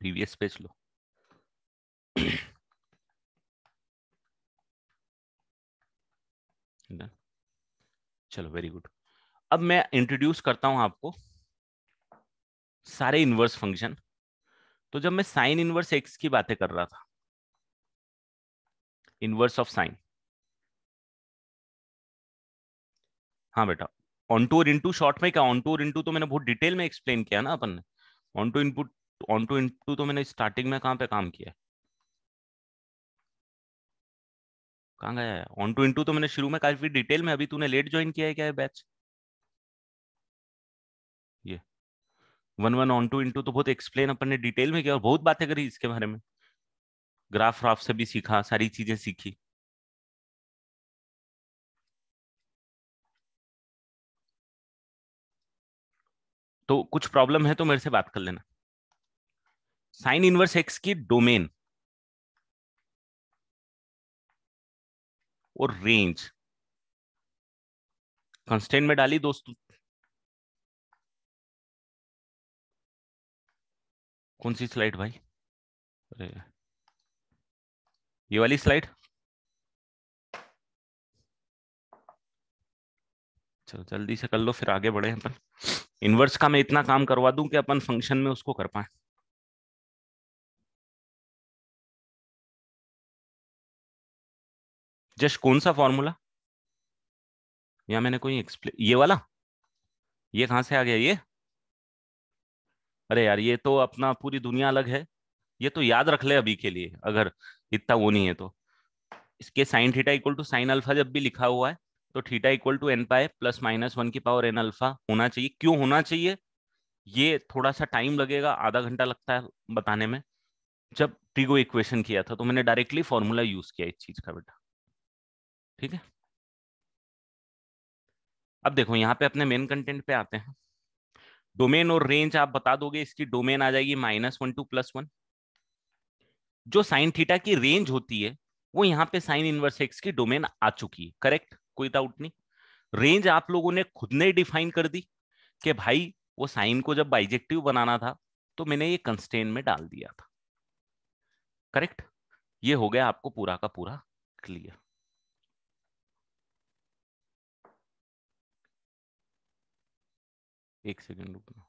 S1: प्रीवियस पेज लो। चलो वेरी गुड। अब मैं इंट्रोड्यूस करता हूं आपको सारे इनवर्स फंक्शन। तो जब मैं साइन इनवर्स एक्स की बातें कर रहा था, इनवर्स ऑफ साइन, हाँ बेटा, ऑनटू और इनटू शॉर्ट में क्या, ऑनटू और इनटू तो मैंने बहुत डिटेल में एक्सप्लेन किया ना अपन ने। ऑनटू इनपुट, ऑनटू इनटू तो मैंने स्टार्टिंग में कहाँ पे काम किया है, कहाँ गया है? ऑनटू इनटू तो मैंने शुरू में काफी डिटेल में, अभी तूने लेट ज्वाइन किया है क्या है बैच? ये 1 1 ऑनटू इनटू तो बहुत एक्सप्लेन अपन ने डिटेल में किया, और बहुत बातें करी इसके बारे में, ग्राफ व्राफ से भी सीखा, सारी चीजें सीखी। तो कुछ प्रॉब्लम है तो मेरे से बात कर लेना। साइन इनवर्स एक्स की डोमेन और रेंज कंस्टेंट में डाली दोस्तों। कौन सी स्लाइड भाई? अरे ये वाली स्लाइड, चलो जल्दी से कर लो फिर आगे बढ़े अपन। इनवर्स का मैं इतना काम करवा दूं कि अपन फंक्शन में उसको कर पाए। जस्ट कौन सा फॉर्मूला, या मैंने कोई एक्सप्लेन, ये वाला, ये कहां से आ गया ये? अरे यार ये तो अपना पूरी दुनिया अलग है, ये तो याद रख ले अभी के लिए, अगर इतना वो नहीं है तो। इसके sine theta equal to sine alpha जब भी लिखा हुआ है तो theta equal to N pi plus minus 1 की पावर एन अल्फा होना चाहिए। क्यों होना चाहिए, ये थोड़ा सा टाइम लगेगा, आधा घंटा लगता है बताने में। जब ट्रिगो इक्वेशन किया था तो मैंने डायरेक्टली फॉर्मूला यूज किया इस चीज का बेटा। ठीक है, अब देखो यहाँ पे अपने मेन कंटेंट पे आते हैं। डोमेन और रेंज आप बता दोगे, इसकी डोमेन आ जाएगी -1 to +1। जो साइन थीटा की रेंज होती है वो यहाँ पे साइन इनवर्स एक्स की डोमेन आ चुकी है, करेक्ट, कोई डाउट नहीं। रेंज आप लोगों ने खुद ने डिफाइन कर दी कि भाई वो साइन को जब बाइजेक्टिव बनाना था तो मैंने ये कंस्ट्रेंट में डाल दिया था, करेक्ट। ये हो गया आपको पूरा का पूरा क्लियर। एक सेकेंड रुकना।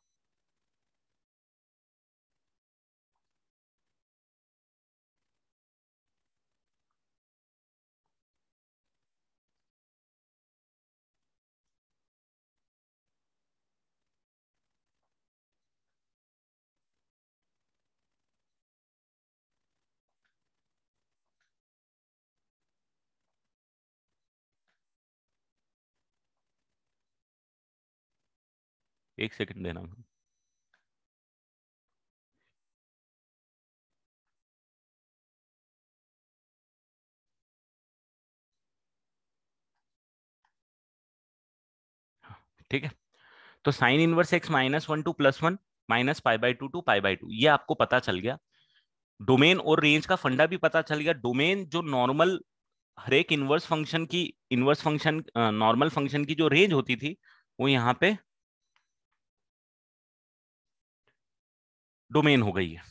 S1: एक सेकंड देना। ठीक है, तो sign inverse x -1 to +1 -π/2 to π/2, ये आपको पता चल गया। डोमेन और रेंज का फंडा भी पता चल गया। डोमेन जो नॉर्मल हर एक इनवर्स फंक्शन नॉर्मल फंक्शन की जो रेंज होती थी वो यहाँ पे डोमेन हो गई है,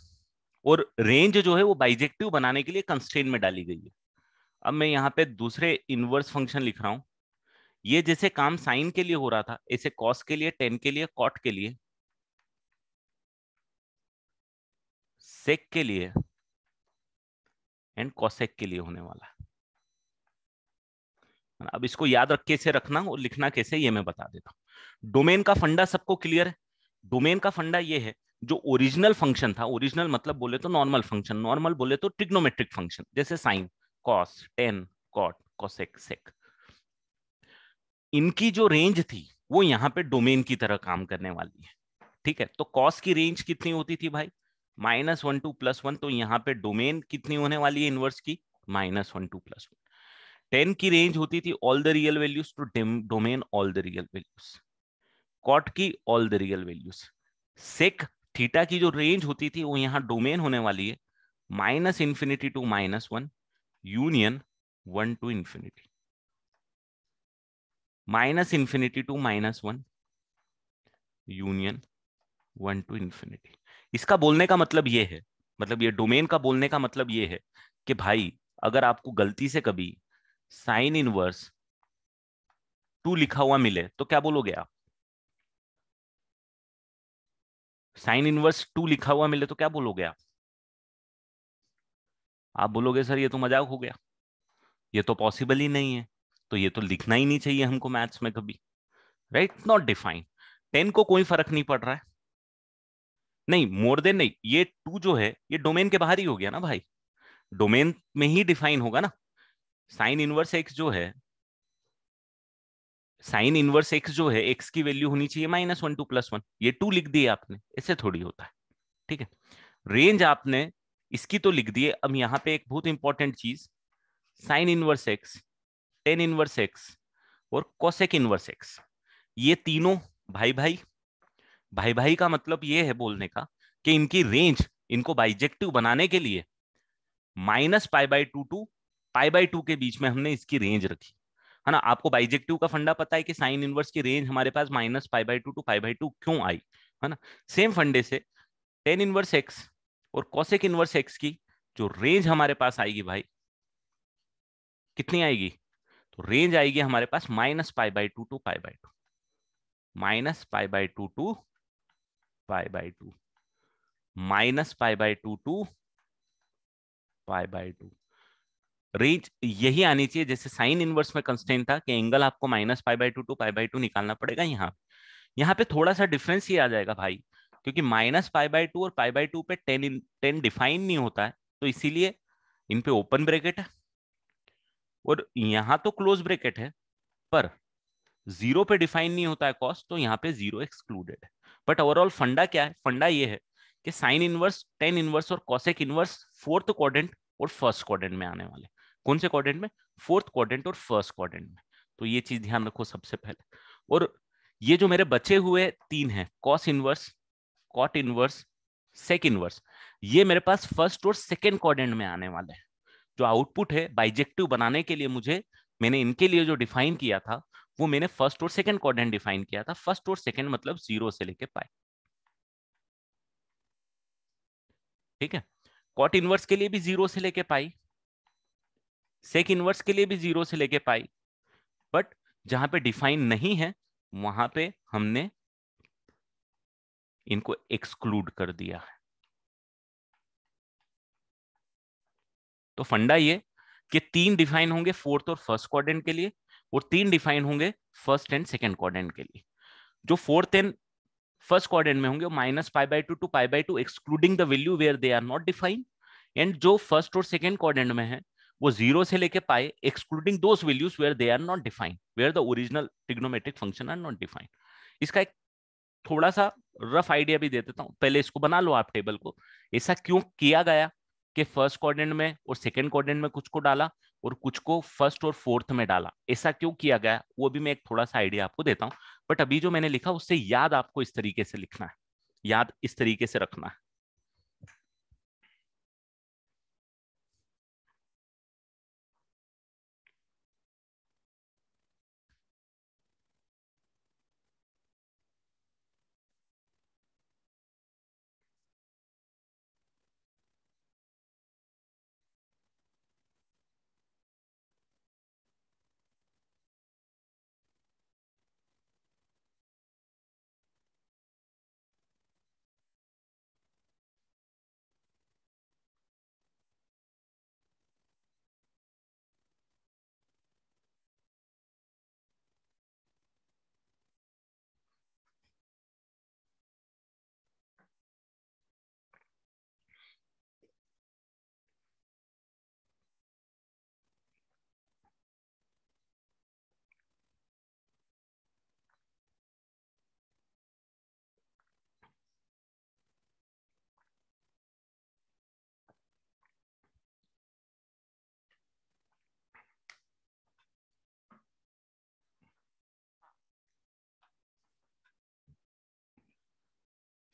S1: और रेंज जो है वो बाइजेक्टिव बनाने के लिए कंस्ट्रेंट में डाली गई है। अब मैं यहाँ पे दूसरे इनवर्स फंक्शन लिख रहा हूं। ये जैसे काम साइन के लिए हो रहा था, ऐसे कॉस के लिए, टेन के लिए, कॉट के लिए, सेक के लिए एंड कॉसेक के लिए होने वाला है। अब इसको याद रख कैसे रखना और लिखना कैसे ये मैं बता देता हूं। डोमेन का फंडा सबको क्लियर है। डोमेन का फंडा ये है, जो ओरिजिनल फंक्शन था, ओरिजिनल मतलब बोले तो नॉर्मल फंक्शन, नॉर्मल बोले तो ट्रिग्नोमेट्रिक फंक्शन, जैसे sine, cos, tan, cot, cosec, sec, इनकी जो रेंज थी वो यहाँ पे डोमेन की तरह काम करने वाली है। ठीक है, तो कॉस की रेंज कितनी होती थी भाई, -1 to +1, तो यहाँ पे डोमेन कितनी होने वाली है इनवर्स की, -1 to +1। 10 की रेंज होती थी ऑल द रियल वैल्यूज, तो domain all the real values. Cot की all the real values. Sec theta की जो रेंज होती थी वो यहाँ डोमेन होने वाली है -∞ to -1 union 1 to ∞, -∞ to -1 union 1 to ∞। इसका बोलने का मतलब ये है, मतलब ये डोमेन का बोलने का मतलब ये है कि भाई अगर आपको गलती से कभी साइन इनवर्स 2 लिखा हुआ मिले तो क्या बोलोगे आप? साइन इनवर्स 2 लिखा हुआ मिले तो क्या बोलोगे आप? आप बोलोगे सर ये तो मजाक हो गया, ये तो पॉसिबल ही नहीं है, तो ये तो लिखना ही नहीं चाहिए हमको मैथ्स में कभी, राइट, नॉट डिफाइन। 10 को कोई फर्क नहीं पड़ रहा है, नहीं मोर देन नहीं, ये 2 जो है ये डोमेन के बाहर ही हो गया ना भाई, डोमेन में ही डिफाइन होगा ना। साइन इनवर्स एक्स जो है, साइन इनवर्स एक्स जो है, एक्स की वैल्यू होनी चाहिए -1 to +1, ये 2 लिख दिए आपने, ऐसे थोड़ी होता है। ठीक है, रेंज आपने इसकी तो लिख दिए। अब यहाँ पे एक बहुत इंपॉर्टेंट चीज, sign inverse x, tan inverse x और कोसेक इनवर्स एक्स, ये तीनों भाई भाई, भाई भाई का मतलब ये है बोलने का कि इनकी रेंज, इनको बाइजेक्टिव बनाने के लिए -π/2 to π/2 के बीच में हमने इसकी रेंज रखी है ना। आपको बाइजेक्टिव का फंडा पता है कि साइन इनवर्स की रेंज हमारे पास -π/2 to π/2 क्यों आई, है ना। सेम फंडे से टेन इनवर्स एक्स और कोसेक इनवर्स एक्स की जो रेंज हमारे पास आएगी भाई, कितनी आएगी, तो रेंज आएगी हमारे पास -π/2 to π/2, -π/2 to π/2, -π/2 to π/2। रेंज यही आनी चाहिए, जैसे साइन इनवर्स में कंस्टेंट था कि एंगल आपको -π/2 to π/2 निकालना पड़ेगा। यहाँ पे थोड़ा सा डिफरेंस ही आ जाएगा भाई, क्योंकि -π/2 और π/2 पे टेन डिफाइन नहीं होता है, तो इसीलिए इन पे ओपन ब्रैकेट है और यहाँ तो क्लोज ब्रैकेट है, पर 0 पे डिफाइन नहीं होता है कॉस, तो यहाँ पे 0 एक्सक्लूडेड है। बट ओवरऑल फंडा क्या है, फंडा ये है कि साइन इनवर्स, टेन इनवर्स और कॉसेक इनवर्स फोर्थ क्वाड्रेंट और फर्स्ट क्वाड्रेंट में आने वाले। कौन से क्वाड्रेंट में? फोर्थ क्वाड्रेंट और फर्स्ट क्वाड्रेंट में। तो ये चीज ध्यान रखो सबसे पहले। और ये जो मेरे बचे हुए 3 हैं, cos inverse, cot inverse, sec inverse, ये मेरे पास फर्स्ट और सेकेंड क्वाड्रेंट में आने वाले हैं। जो आउटपुट है बाइजेक्टिव बनाने के लिए मैंने इनके लिए जो डिफाइन किया था वो मैंने फर्स्ट और सेकंड क्वाड्रेंट डिफाइन किया था। फर्स्ट और सेकंड मतलब 0 से लेके पाई। ठीक है। कॉट इनवर्स के लिए भी 0 से लेके पाई, सेक इनवर्स के लिए भी 0 से लेके पाई, बट जहां पे डिफाइन नहीं है वहां पे हमने इनको एक्सक्लूड कर दिया है। तो फंडा ये कि 3 डिफाइन होंगे फोर्थ और फर्स्ट क्वाड्रेंट के लिए, और 3 डिफाइन होंगे फर्स्ट एंड सेकंड क्वाड्रेंट के लिए। जो फोर्थ एंड फर्स्ट क्वाड्रेंट में होंगे वो -π/2 to π/2 excluding the value where they are not defined, and जो फर्स्ट और सेकंड क्वाड्रेंट में है वो 0 से लेके pi excluding those values where they are not defined, where the original trigonometric function are not defined. इसका एक थोड़ा सा रफ आइडिया भी दे देता हूँ, पहले इसको बना लो आप टेबल को। ऐसा क्यों किया गया कि फर्स्ट क्वाड्रेंट में और सेकंड क्वाड्रेंट में कुछ को डाला और कुछ को फर्स्ट और फोर्थ में डाला, ऐसा क्यों किया गया वो भी मैं एक थोड़ा सा आइडिया आपको देता हूँ। बट अभी जो मैंने लिखा उससे याद आपको इस तरीके से लिखना है, याद इस तरीके से रखना है।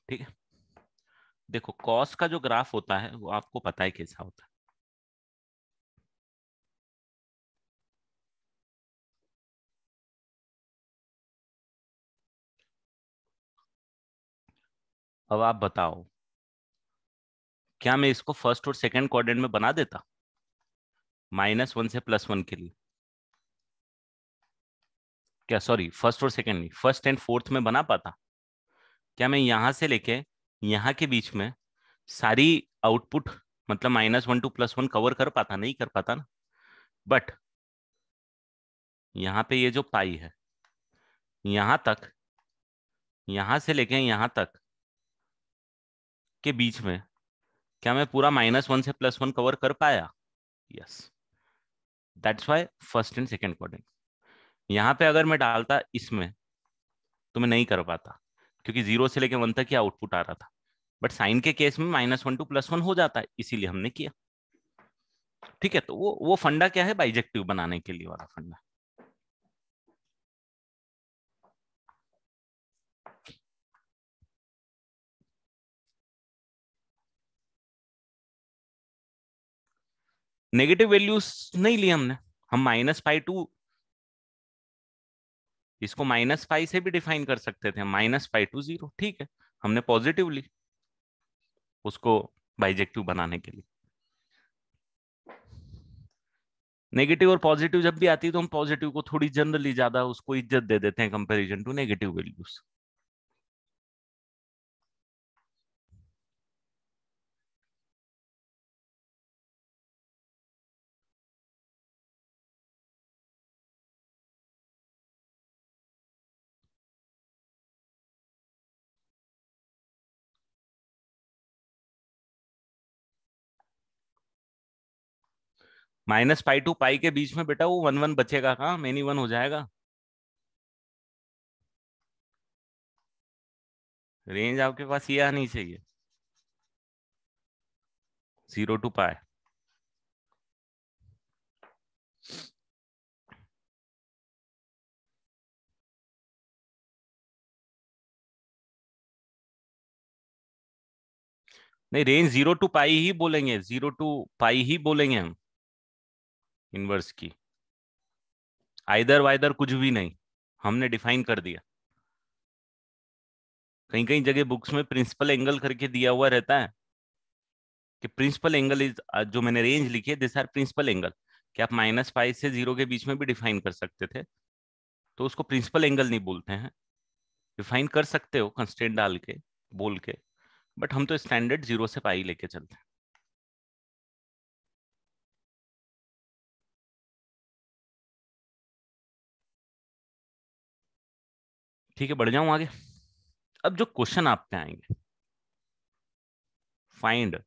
S1: ठीक है। देखो कॉस का जो ग्राफ होता है वो आपको पता है कैसा होता है। अब आप बताओ क्या मैं इसको फर्स्ट और सेकंड क्वाड्रेंट में बना देता, -1 से +1 के लिए? क्या सॉरी, फर्स्ट और सेकंड नहीं, फर्स्ट एंड फोर्थ में बना पाता? क्या मैं यहां से लेके यहां के बीच में सारी आउटपुट मतलब -1 टू +1 कवर कर पाता? नहीं कर पाता ना। बट यहाँ पे ये जो पाई है यहां तक, यहां से लेके यहां तक के बीच में क्या मैं पूरा -1 से +1 कवर कर पाया? Yes. That's why first and second quadrant. यहाँ पे अगर मैं डालता इसमें तो मैं नहीं कर पाता, क्योंकि 0 से लेके 1 तक ही आउटपुट आ रहा था। बट साइन के केस में -1 टू +1 हो जाता है, इसीलिए हमने किया। ठीक है। तो वो फंडा क्या है, बाइजेक्टिव बनाने के लिए वाला फंडा। नेगेटिव वैल्यूज नहीं ली हमने, हम -π2, इसको -π से भी डिफाइन कर सकते थे, -π to 0। ठीक है, हमने पॉजिटिव ली उसको बाइजेक्टिव बनाने के लिए। नेगेटिव और पॉजिटिव जब भी आती है तो हम पॉजिटिव को थोड़ी जनरली ज्यादा उसको इज्जत दे देते हैं comparison to negative values. -π to π के बीच में बेटा वो 1 1 बचेगा कहाँ, मेनी 1 हो जाएगा। रेंज आपके पास ये आनी चाहिए, 0 to π। नहीं, रेंज 0 to π ही बोलेंगे, 0 to π ही बोलेंगे हम। इनवर्स की, आइदर वाइदर कुछ भी नहीं, हमने डिफाइन कर दिया। कहीं कहीं जगह बुक्स में प्रिंसिपल एंगल करके दिया हुआ रहता है कि प्रिंसिपल एंगल इज, जो मैंने रेंज लिखी है दिस आर प्रिंसिपल एंगल, कि आप -π से 0 के बीच में भी डिफाइन कर सकते थे, तो उसको प्रिंसिपल एंगल नहीं बोलते हैं। डिफाइन कर सकते हो कंस्ट्रेंट डाल के, बोल के, बट हम तो स्टैंडर्ड 0 से पाई लेके चलते हैं। ठीक है, बढ़ जाऊं आगे। अब जो क्वेश्चन आप पे आएंगे, find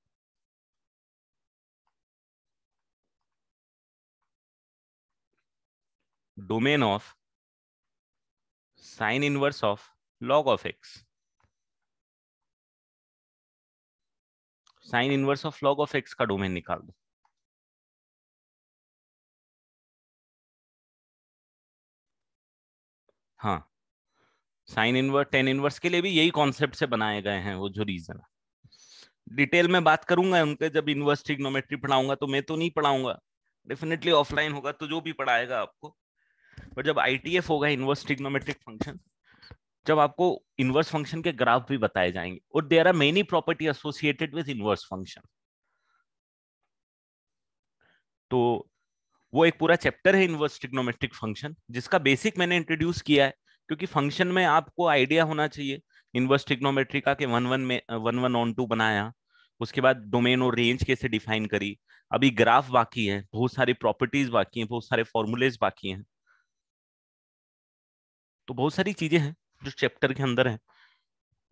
S1: domain of sine inverse of log of x. Sign inverse of log of x का डोमेन निकाल दो। हाँ, साइन इनवर्स टेन इनवर्स के लिए भी यही कॉन्सेप्ट से बनाए गए हैं वो जो रीजन है। डिटेल में बात करूंगा उनके जब इनवर्स ट्रिग्नोमेट्री पढ़ाऊंगा, तो मैं तो नहीं पढ़ाऊंगा, डेफिनेटली ऑफलाइन होगा तो जो भी पढ़ाएगा आपको। पर जब आईटीएफ होगा, इनवर्स ट्रिग्नोमेट्रिक फंक्शन, जब आपको इनवर्स फंक्शन के ग्राफ भी बताए जाएंगे, और there are many property associated with inverse function. तो वो एक पूरा चैप्टर है इनवर्स ट्रिग्नोमेट्रिक फंक्शन, जिसका बेसिक मैंने इंट्रोड्यूस किया है, क्योंकि फंक्शन में आपको आइडिया होना चाहिए इनवर्स ट्रिग्नोमेट्री का, कि वन वन में वन वन ऑन टू बनाया, उसके बाद डोमेन और रेंज कैसे डिफाइन करी, अभी ग्राफ बाकी है, बहुत सारी प्रॉपर्टीज बाकी हैं, बहुत सारे फॉर्मूलेज बाकी हैं, तो बहुत सारी चीजें हैं जो चैप्टर के अंदर है,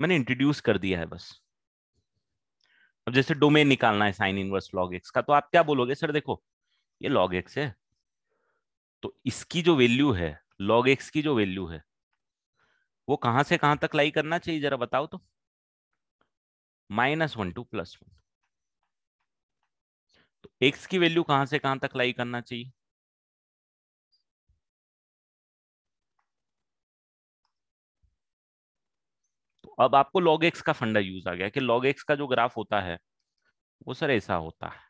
S1: मैंने इंट्रोड्यूस कर दिया है बस। अब जैसे डोमेन निकालना है साइन इनवर्स लॉग एक्स का, तो आप क्या बोलोगे, सर देखो ये लॉग एक्स है, तो इसकी जो वैल्यू है, लॉग एक्स की जो वैल्यू है, वो कहां से कहां तक लाई करना चाहिए जरा बताओ तो। -1 to +1, तो एक्स की वैल्यू कहां से कहां तक लाई करना चाहिए। तो अब आपको log x का फंडा यूज आ गया कि log x का जो ग्राफ होता है वो सर ऐसा होता है।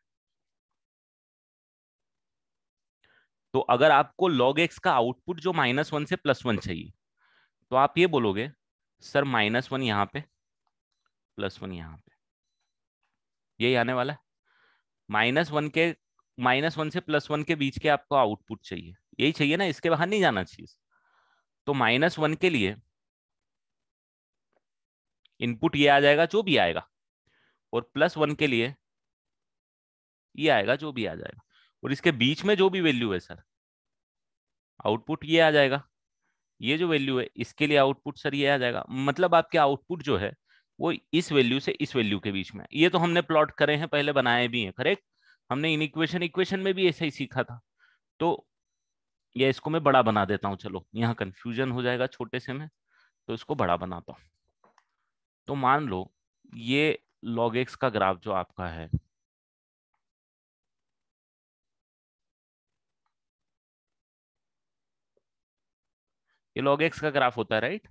S1: तो अगर आपको log x का आउटपुट जो -1 से +1 चाहिए, तो आप ये बोलोगे सर -1 यहाँ पे, +1 यहाँ पे, यही आने वाला है। -1 से +1 के बीच के आपको आउटपुट चाहिए, यही चाहिए ना, इसके बाहर नहीं जाना चाहिए। तो -1 के लिए इनपुट ये आ जाएगा जो भी आएगा, और +1 के लिए ये आएगा जो भी आ जाएगा, और इसके बीच में जो भी वैल्यू है सर, आउटपुट ये आ जाएगा। ये जो वैल्यू है इसके लिए आउटपुट सर ये आ जाएगा। मतलब आपके आउटपुट जो है वो इस वैल्यू से इस वैल्यू के बीच में है। ये तो हमने प्लॉट करे हैं, पहले बनाए भी हैं, करेक्ट। हमने इन इक्वेशन इक्वेशन में भी ऐसे ही सीखा था। तो ये इसको मैं बड़ा बना देता हूँ, चलो यहाँ कंफ्यूजन हो जाएगा छोटे से में, तो इसको बड़ा बनाता हूँ। तो मान लो ये log x का ग्राफ जो आपका है, ये log x का ग्राफ होता है, राइट।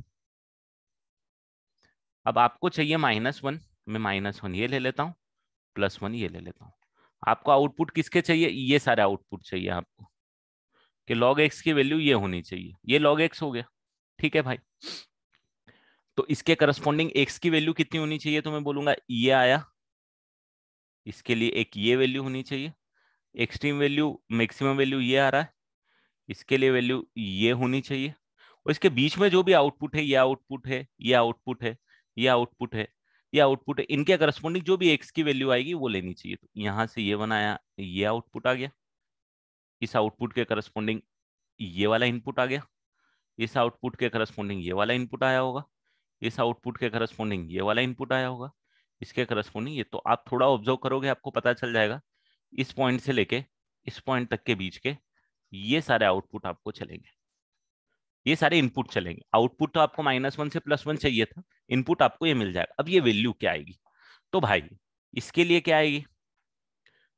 S1: अब आपको चाहिए -1, मैं -1 ये ले लेता हूँ, +1 ये ले लेता हूँ। आपको आउटपुट किसके चाहिए, ये सारे आउटपुट चाहिए आपको, कि log x की वैल्यू ये होनी चाहिए, ये log x हो गया, ठीक है भाई। तो इसके करस्पॉन्डिंग x की वैल्यू कितनी होनी चाहिए, तो मैं बोलूंगा ये आया, इसके लिए एक ये वैल्यू होनी चाहिए, एक्सट्रीम वैल्यू मैक्सिमम वैल्यू ये आ रहा है, इसके लिए वैल्यू ये होनी चाहिए, और इसके बीच में जो भी आउटपुट है, ये आउटपुट है, ये आउटपुट है, ये आउटपुट है, ये आउटपुट है, इनके करस्पॉन्डिंग जो भी एक्स की वैल्यू आएगी वो लेनी चाहिए। तो यहां से ये बनाया, ये आउटपुट आ गया, इस आउटपुट के करस्पॉन्डिंग ये वाला इनपुट आ गया, इस आउटपुट के करस्पॉन्डिंग ये वाला इनपुट आया होगा, इस आउटपुट के करस्पॉन्डिंग ये वाला इनपुट आया होगा, इसके करस्पॉन्डिंग ये। तो आप थोड़ा ऑब्जर्व करोगे आपको पता चल जाएगा, इस पॉइंट से लेके इस पॉइंट तक के बीच के ये सारे आउटपुट आपको चलेंगे, ये सारे इनपुट चलेंगे। आउटपुट तो आपको -1 से +1 चाहिए था, इनपुट आपको ये मिल जाएगा। अब ये वैल्यू क्या आएगी, तो भाई इसके लिए क्या आएगी,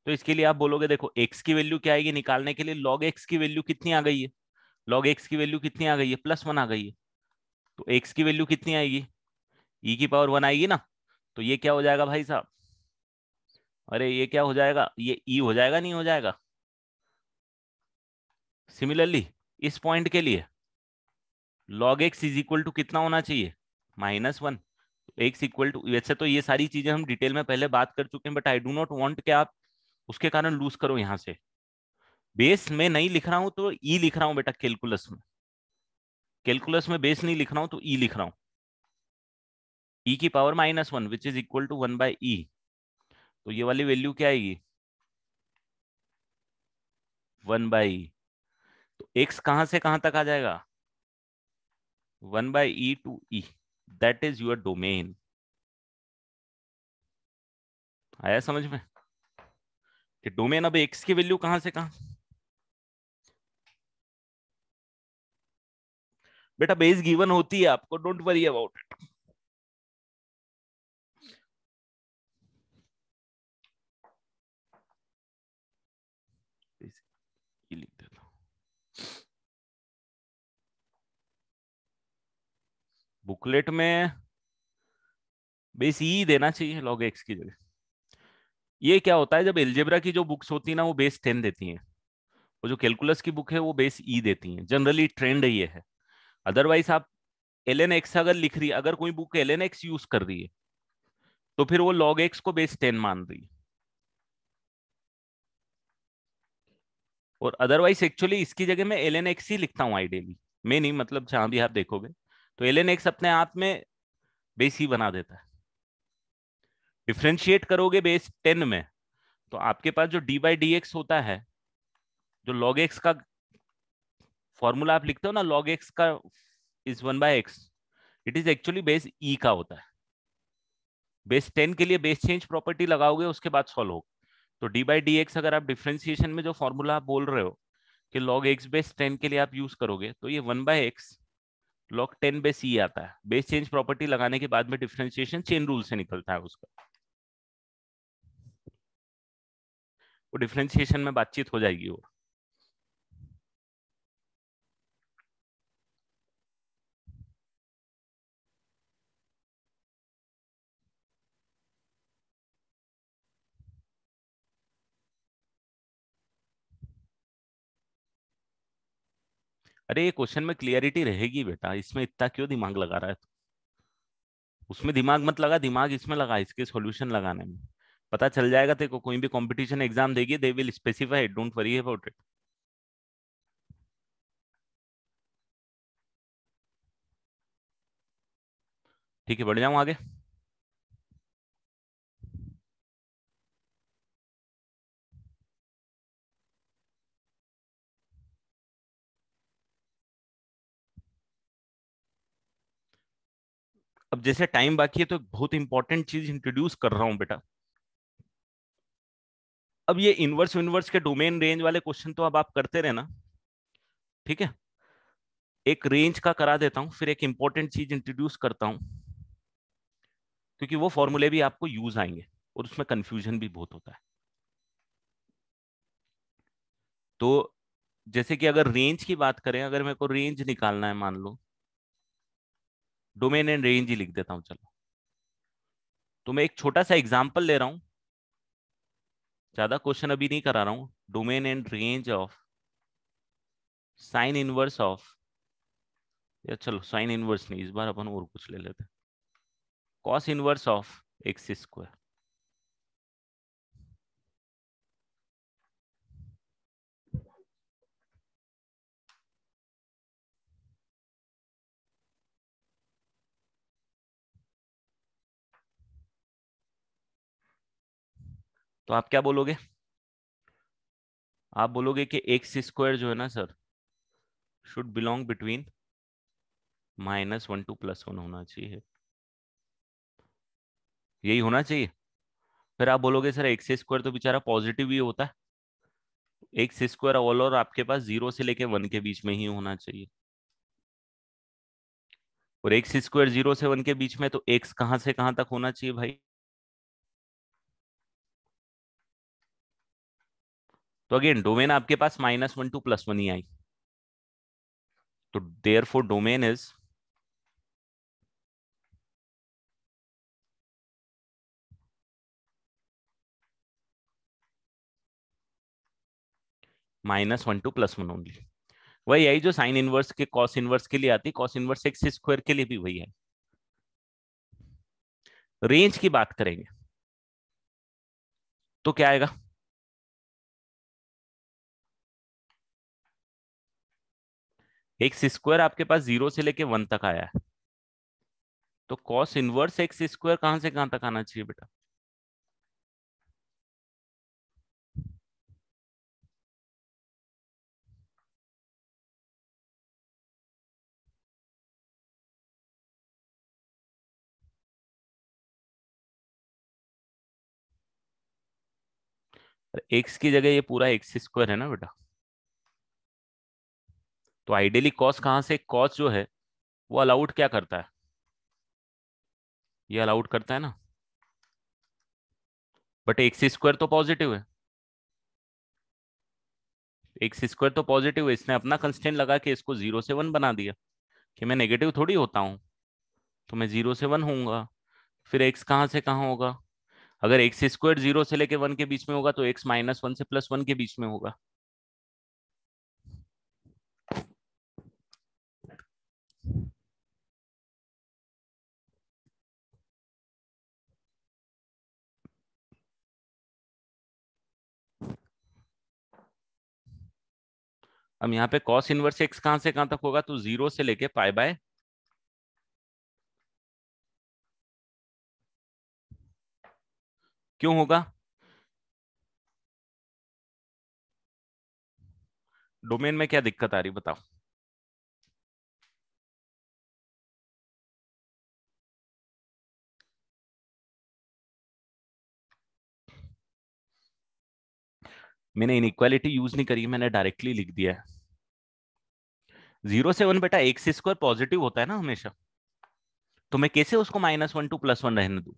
S1: तो इसके लिए आप बोलोगे देखो x की वैल्यू क्या आएगी निकालने के लिए, log x की वैल्यू कितनी आ गई है, log x की वैल्यू कितनी आ गई है, +1 आ गई है। तो x की वैल्यू कितनी आएगी, e⁻1 आएगी ना। तो ये क्या हो जाएगा भाई साहब, अरे ये क्या हो जाएगा, ये e हो जाएगा, नहीं हो जाएगा, सिमिलरली इस पॉइंट के लिए log x is equal to कितना होना चाहिए, -1। x इक्वल टू, वैसे तो ये सारी चीजें हम डिटेल में पहले बात कर चुके हैं, but I do not want कि आप उसके कारण लूज करो। यहाँ से बेस में नहीं लिख रहा हूं तो ई लिख रहा हूं बेटा, कैलकुलस में, कैलकुलस में बेस नहीं लिख रहा हूं तो ई लिख रहा हूं, ई की power -1 which is equal to 1/e। तो ये वाली वैल्यू क्या आएगी, 1/e। तो x कहां से कहां तक आ जाएगा, 1/e to e, that is your domain. आया समझ में कि डोमेन अब x की वैल्यू कहां से कहां। बेटा बेस गिवन होती है आपको, डोंट वरी अबाउट इट। ये लिख देता हूं, बुकलेट में बेस ई देना चाहिए log x की जगह। ये क्या होता है, जब एलजेब्रा की जो बुक्स होती है ना वो बेस 10 देती हैं, और जो कैलकुलस की बुक है वो बेस ई देती हैं, जनरली ट्रेंड ये है। अदरवाइज आप एल एन एक्स अगर लिख रही है, अगर कोई book L N X use कर रही है तो फिर वो log x को बेस 10 मान रही है। और अदरवाइज एक्चुअली इसकी जगह मैं एल एन एक्स ही लिखता हूँ आइडियली, मैं नहीं, मतलब जहां भी आप देखोगे तो एल एन एक्स अपने आप में बेस ही बना देता है। डिफ्रेंशिएट करोगे बेस 10 में तो आपके पास जो डी बाई डी एक्स होता है, जो log x का फॉर्मूला आप लिखते हो ना, log x का is 1/x, it is actually base e का होता है। बेस 10 के लिए बेस चेंज प्रॉपर्टी लगाओगे, उसके बाद सॉल्व हो। तो डी बाई डी एक्स अगर आप डिफ्रेंसिएशन में जो फॉर्मूला आप बोल रहे हो कि log x बेस 10 के लिए आप यूज करोगे, तो ये 1/x log 10 बेस ई आता है। बेस चेंज प्रॉपर्टी लगाने के बाद में डिफ्रेंसिएशन चेन रूल से निकलता है उसका, वो डिफ्रेंसिएशन में बातचीत हो जाएगी वो। अरे ये क्वेश्चन में क्लियरिटी रहेगी बेटा, इसमें इतना क्यों दिमाग लगा रहा है, उसमें दिमाग मत लगा, दिमाग इसमें लगा, इसके सॉल्यूशन लगाने में। पता चल जाएगा तेरे को, कोई भी कंपटीशन एग्जाम देगी, they will specify, don't worry about it. ठीक है, बढ़ जाऊं आगे। अब जैसे टाइम बाकी है तो एक बहुत इंपॉर्टेंट चीज इंट्रोड्यूस कर रहा हूं बेटा। अब ये इनवर्स इनवर्स के डोमेन रेंज वाले क्वेश्चन तो अब आप करते रहना, ठीक है। एक रेंज का करा देता हूं, फिर एक इंपॉर्टेंट चीज इंट्रोड्यूस करता हूं, क्योंकि वो फॉर्मूले भी आपको यूज आएंगे और उसमें कंफ्यूजन भी बहुत होता है। तो जैसे कि अगर रेंज की बात करें, अगर मेरे को रेंज निकालना है, मान लो डोमेन एंड रेंज ही लिख देता हूं चलो। तो मैं एक छोटा सा एग्जांपल ले रहा हूं, ज्यादा क्वेश्चन अभी नहीं करा रहा हूं। Domain and range of sine inverse of, या चलो साइन इनवर्स नहीं, इस बार अपन और कुछ ले लेते हैं, cos inverse of x square. तो आप क्या बोलोगे, आप बोलोगे कि एक्स स्क्वायर जो है ना sir, should belong between -1 to +1 होना चाहिए, यही होना चाहिए। फिर आप बोलोगे सर एक्स स्क्वायर तो बेचारा पॉजिटिव ही होता है, एक्स स्क्वायर ऑल और आपके पास 0 से लेके 1 के बीच में ही होना चाहिए। और एक्स स्क्वायर 0 से 1 के बीच में, तो एक्स कहां से कहां तक होना चाहिए भाई। तो अगेन डोमेन आपके पास -1 to +1 ही आई, तो therefore domain is -1 to +1 only. वही आई जो साइन इनवर्स के कॉस इनवर्स के लिए आती, कॉस इनवर्स एक्स स्क्वायर के लिए भी वही है। रेंज की बात करेंगे तो क्या आएगा? एक्स स्क्वायर आपके पास 0 से लेके 1 तक आया है, तो कॉस इनवर्स एक्स स्क्वायर कहां से कहां तक आना चाहिए बेटा? एक्स की जगह ये पूरा एक्स स्क्वायर है ना बेटा, तो आइडियली कॉस कहां से, कॉस जो है वो अलाउड क्या करता है, ये अलाउड करता है ना, बट एक्स स्क्वायर तो पॉजिटिव है, एक्स स्क्वायर तो पॉजिटिव है, इसने अपना कंस्टेंट लगा के इसको 0 से 1 बना दिया, कि मैं नेगेटिव थोड़ी होता हूँ, तो मैं 0 से 1 होऊंगा। फिर एक्स कहाँ से कहाँ होगा? अगर एक्स स्क्वायर 0 से लेके 1 के बीच में होगा तो एक्स -1 से +1 के बीच में होगा। अब यहाँ पे कॉस इनवर्स एक्स कहाँ से कहाँ तक होगा, तो 0 से लेके π/, क्यों होगा? डोमेन में क्या दिक्कत आ रही बताओ? मैंने इनइक्वालिटी यूज नहीं करी, मैंने डायरेक्टली लिख दिया है। 0 से 1 बेटा एक्स स्क्वायर पॉजिटिव होता है ना हमेशा, तो मैं कैसे उसको -1 टू +1 रहने दूं?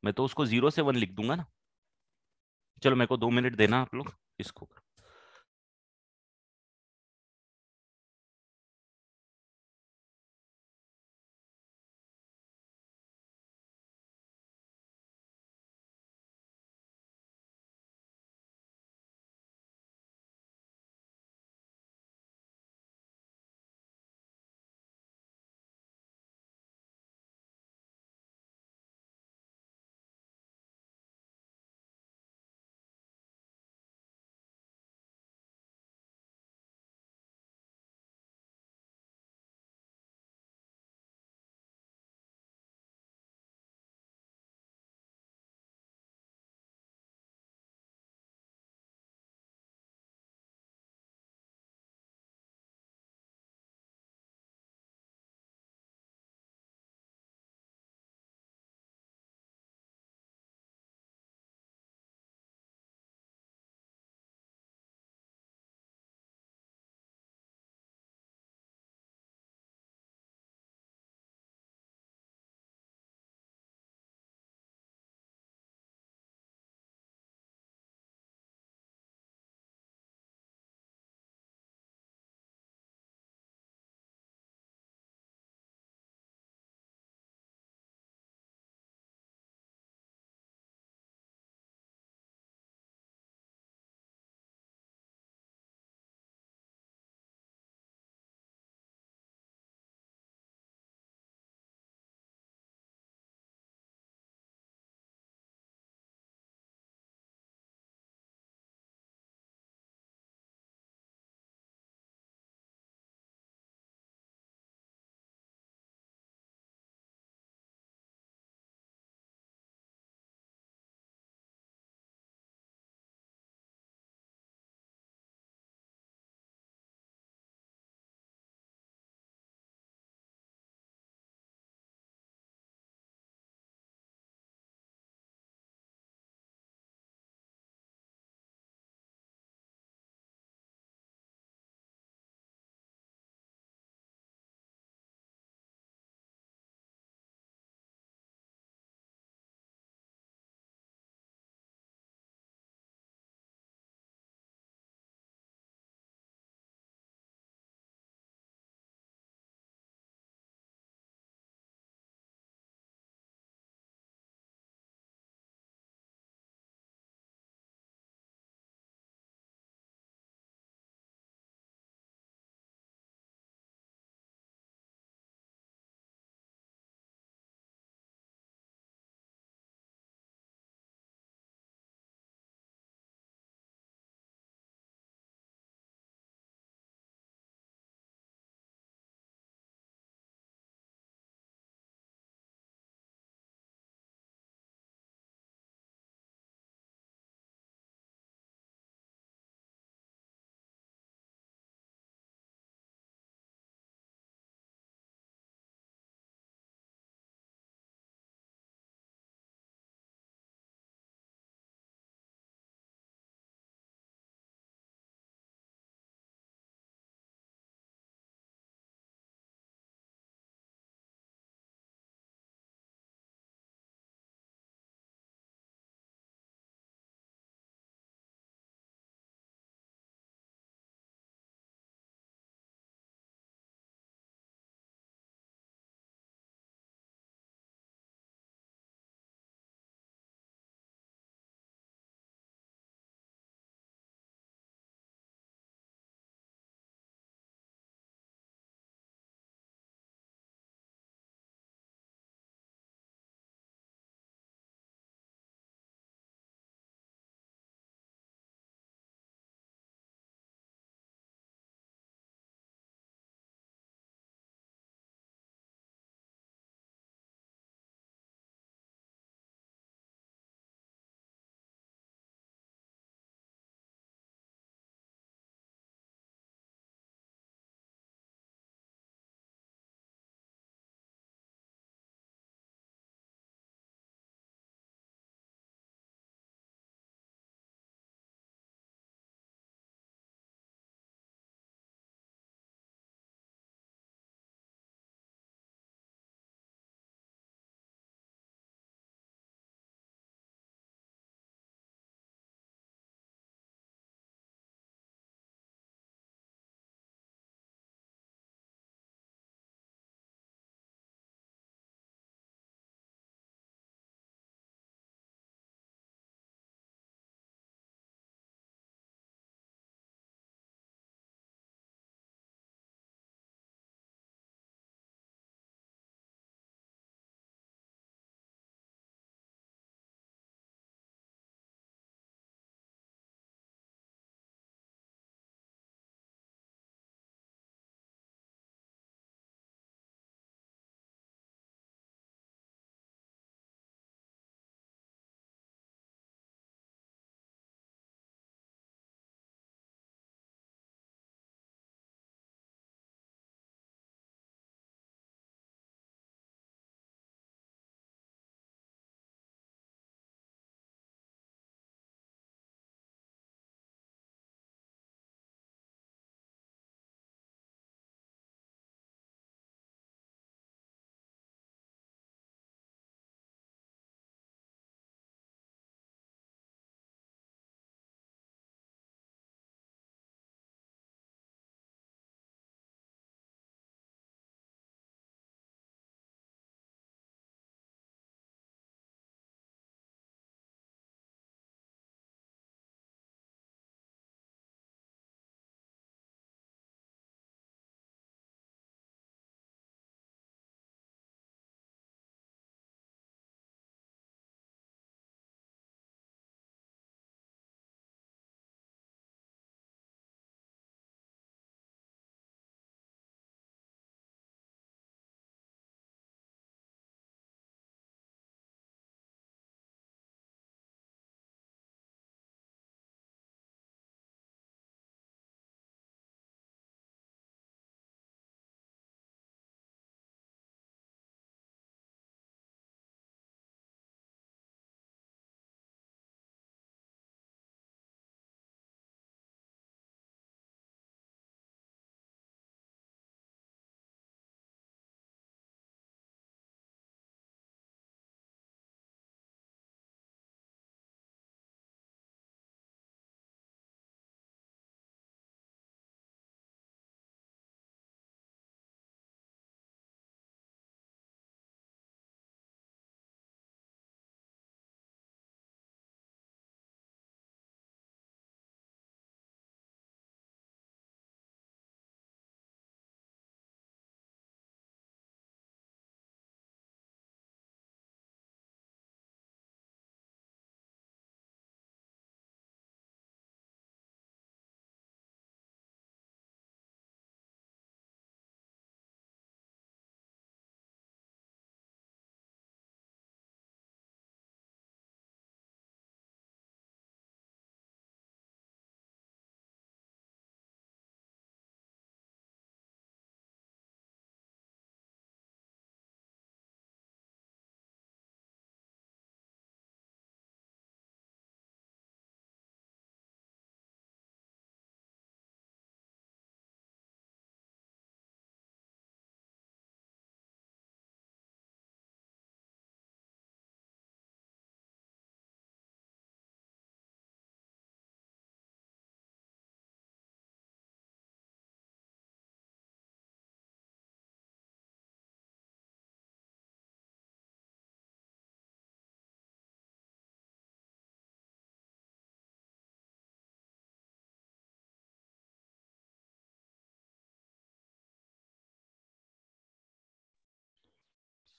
S1: मैं तो उसको 0 से 1 लिख दूंगा ना। चलो मेरे को 2 मिनट देना आप लोग इसको।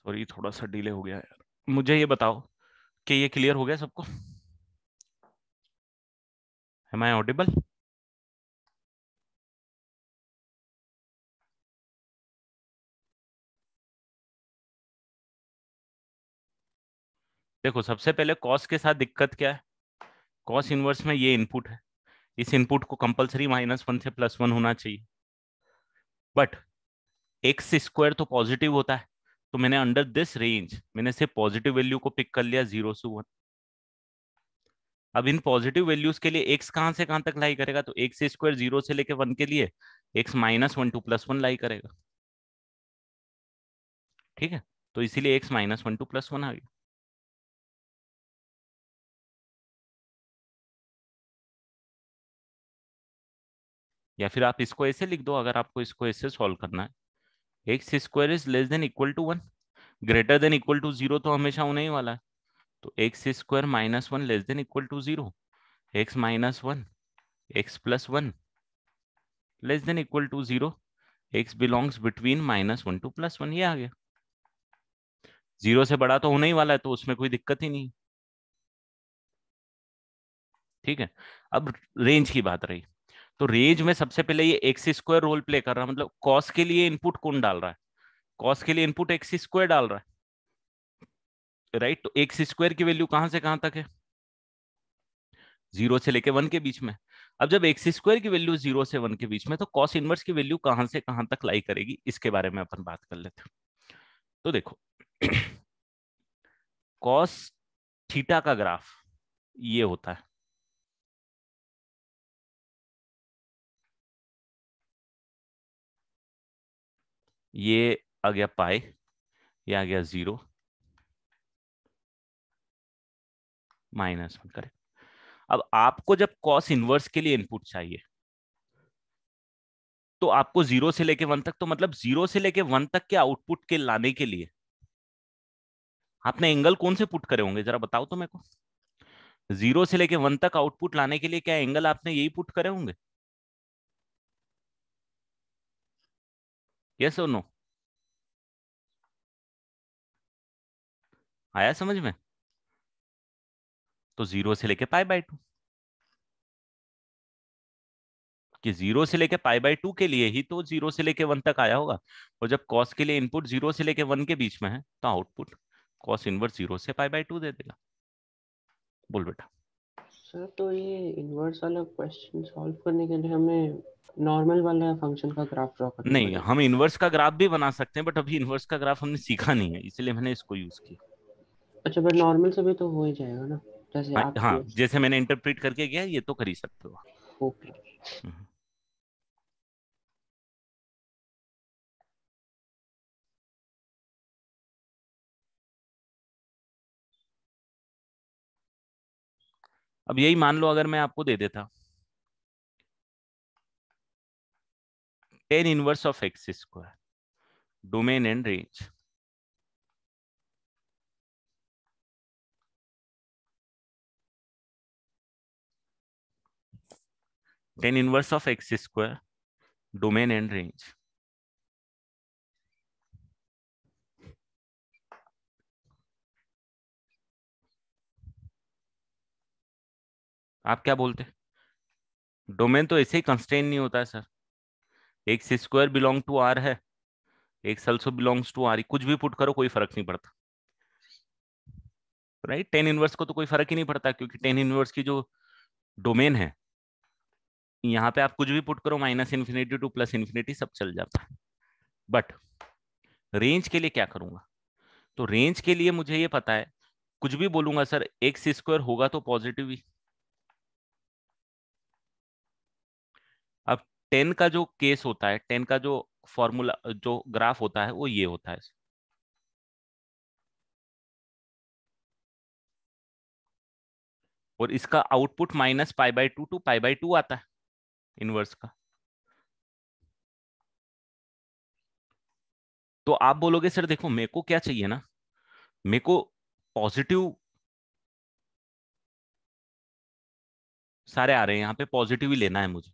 S1: सॉरी थोड़ा सा डिले हो गया यार। मुझे ये बताओ कि ये क्लियर हो गया सबको? Am I audible? देखो सबसे पहले कॉस के साथ दिक्कत क्या है? कॉस इनवर्स में ये इनपुट है, इस इनपुट को कंपलसरी -1 से +1 होना चाहिए। बट एक्स स्क्वायर तो पॉजिटिव होता है, तो मैंने अंडर दिस रेंज मैंने सिर्फ पॉजिटिव वैल्यू को पिक कर लिया 0 से 1। अब इन पॉजिटिव वैल्यूज के लिए एक्स कहां से कहां तक लाई करेगा? तो एक्स स्क्वायर 0 से लेके 1 के लिए एक्स -1 टू +1 लाई करेगा। ठीक है, तो इसीलिए एक्स -1 टू +1 आ गया। या फिर आप इसको ऐसे लिख दो, अगर आपको इसको ऐसे सॉल्व करना है, x square is less than equal to 1, greater than equal to 0 तो हमेशा होने ही वाला है। तो x square -1 less than equal to 0, x -1 x+1 less than equal to 0, x belongs between -1 to +1। ये आ गया। 0 से बड़ा तो होने ही वाला है, तो उसमें कोई दिक्कत ही नहीं। ठीक है, अब रेंज की बात रही, तो रेंज में सबसे पहले ये एक्स स्क्वायर रोल प्ले कर रहा है, मतलब कॉस के लिए इनपुट कौन डाल रहा है? कॉस के लिए इनपुट एक्स स्क्वायर डाल रहा है, राइट? तो एक्स स्क्वायर की वैल्यू कहां से कहां तक है? 0 से लेके 1 के बीच में। अब जब एक्स स्क्वायर की वैल्यू 0 से 1 के बीच में, तो कॉस इनवर्स की वैल्यू कहां से कहां तक लाई करेगी, इसके बारे में अपन बात कर लेते हैं। तो देखो कॉस थीटा का ग्राफ ये होता है, ये आ गया पाई, ये आ गया 0 -1, करेक्ट। अब आपको जब कॉस इनवर्स के लिए इनपुट चाहिए, तो आपको 0 से लेके 1 तक, तो मतलब 0 से लेके 1 तक के आउटपुट के लाने के लिए आपने एंगल कौन से पुट करे होंगे, जरा बताओ तो मेरे को। 0 से लेके 1 तक आउटपुट लाने के लिए क्या एंगल आपने यही पुट करे होंगे? यस और नो? आया समझ में? तो 0 से लेके π/2, कि 0 से लेके π/2 के लिए ही तो 0 से लेके 1 तक आया होगा। और जब कॉस के लिए इनपुट 0 से लेके 1 के बीच में है, तो आउटपुट कॉस इनवर्स 0 से π/2 दे देगा। बोल बेटा।
S2: सर तो ये इन्वर्स वाला क्वेश्चन सॉल्व करने के लिए हमें नॉर्मल वाला फंक्शन का ग्राफ ड्रॉ करना
S1: नहीं,
S2: पड़ेगा।
S1: हम इनवर्स का ग्राफ भी बना सकते हैं, बट अभी इनवर्स का ग्राफ हमने सीखा नहीं है, इसलिए मैंने इसको यूज किया।
S2: अच्छा, बट नॉर्मल से भी तो हो ही जाएगा ना, जैसे
S1: हाँ
S2: आप
S1: हाँ,
S2: किए।
S1: जैसे मैंने इंटरप्रेट करके गया, ये तो कर ही सकते हो।
S2: ओके।
S1: हम्म। अब यही मान लो, अगर मैं आपको दे देता tan inverse of x square, domain and range. Tan inverse of x square, domain and range. आप क्या बोलते? डोमेन तो ऐसे ही कंस्ट्रेन नहीं होता है sir. X square belong to R है, x also belongs to R, कुछ भी पुट करो कोई फर्क नहीं पड़ता, राइट? टेन इनवर्स को तो कोई फर्क ही नहीं पड़ता, क्योंकि टेन इनवर्स की जो डोमेन है, यहाँ पे आप कुछ भी पुट करो, -∞ टू +∞ सब चल जाता है। बट रेंज के लिए क्या करूंगा? तो रेंज के लिए मुझे ये पता है, कुछ भी बोलूंगा सर, एक्स स्क्वायर होगा तो पॉजिटिव ही। अब 10 का जो केस होता है, 10 का जो फॉर्मूला, जो ग्राफ होता है, वो ये होता है। और इसका आउटपुट -π/2 टू π/2 आता है, इनवर्स का। तो आप बोलोगे सर देखो मेरे को क्या चाहिए ना, मेरे को पॉजिटिव सारे आ रहे हैं यहाँ पे, पॉजिटिव ही लेना है मुझे,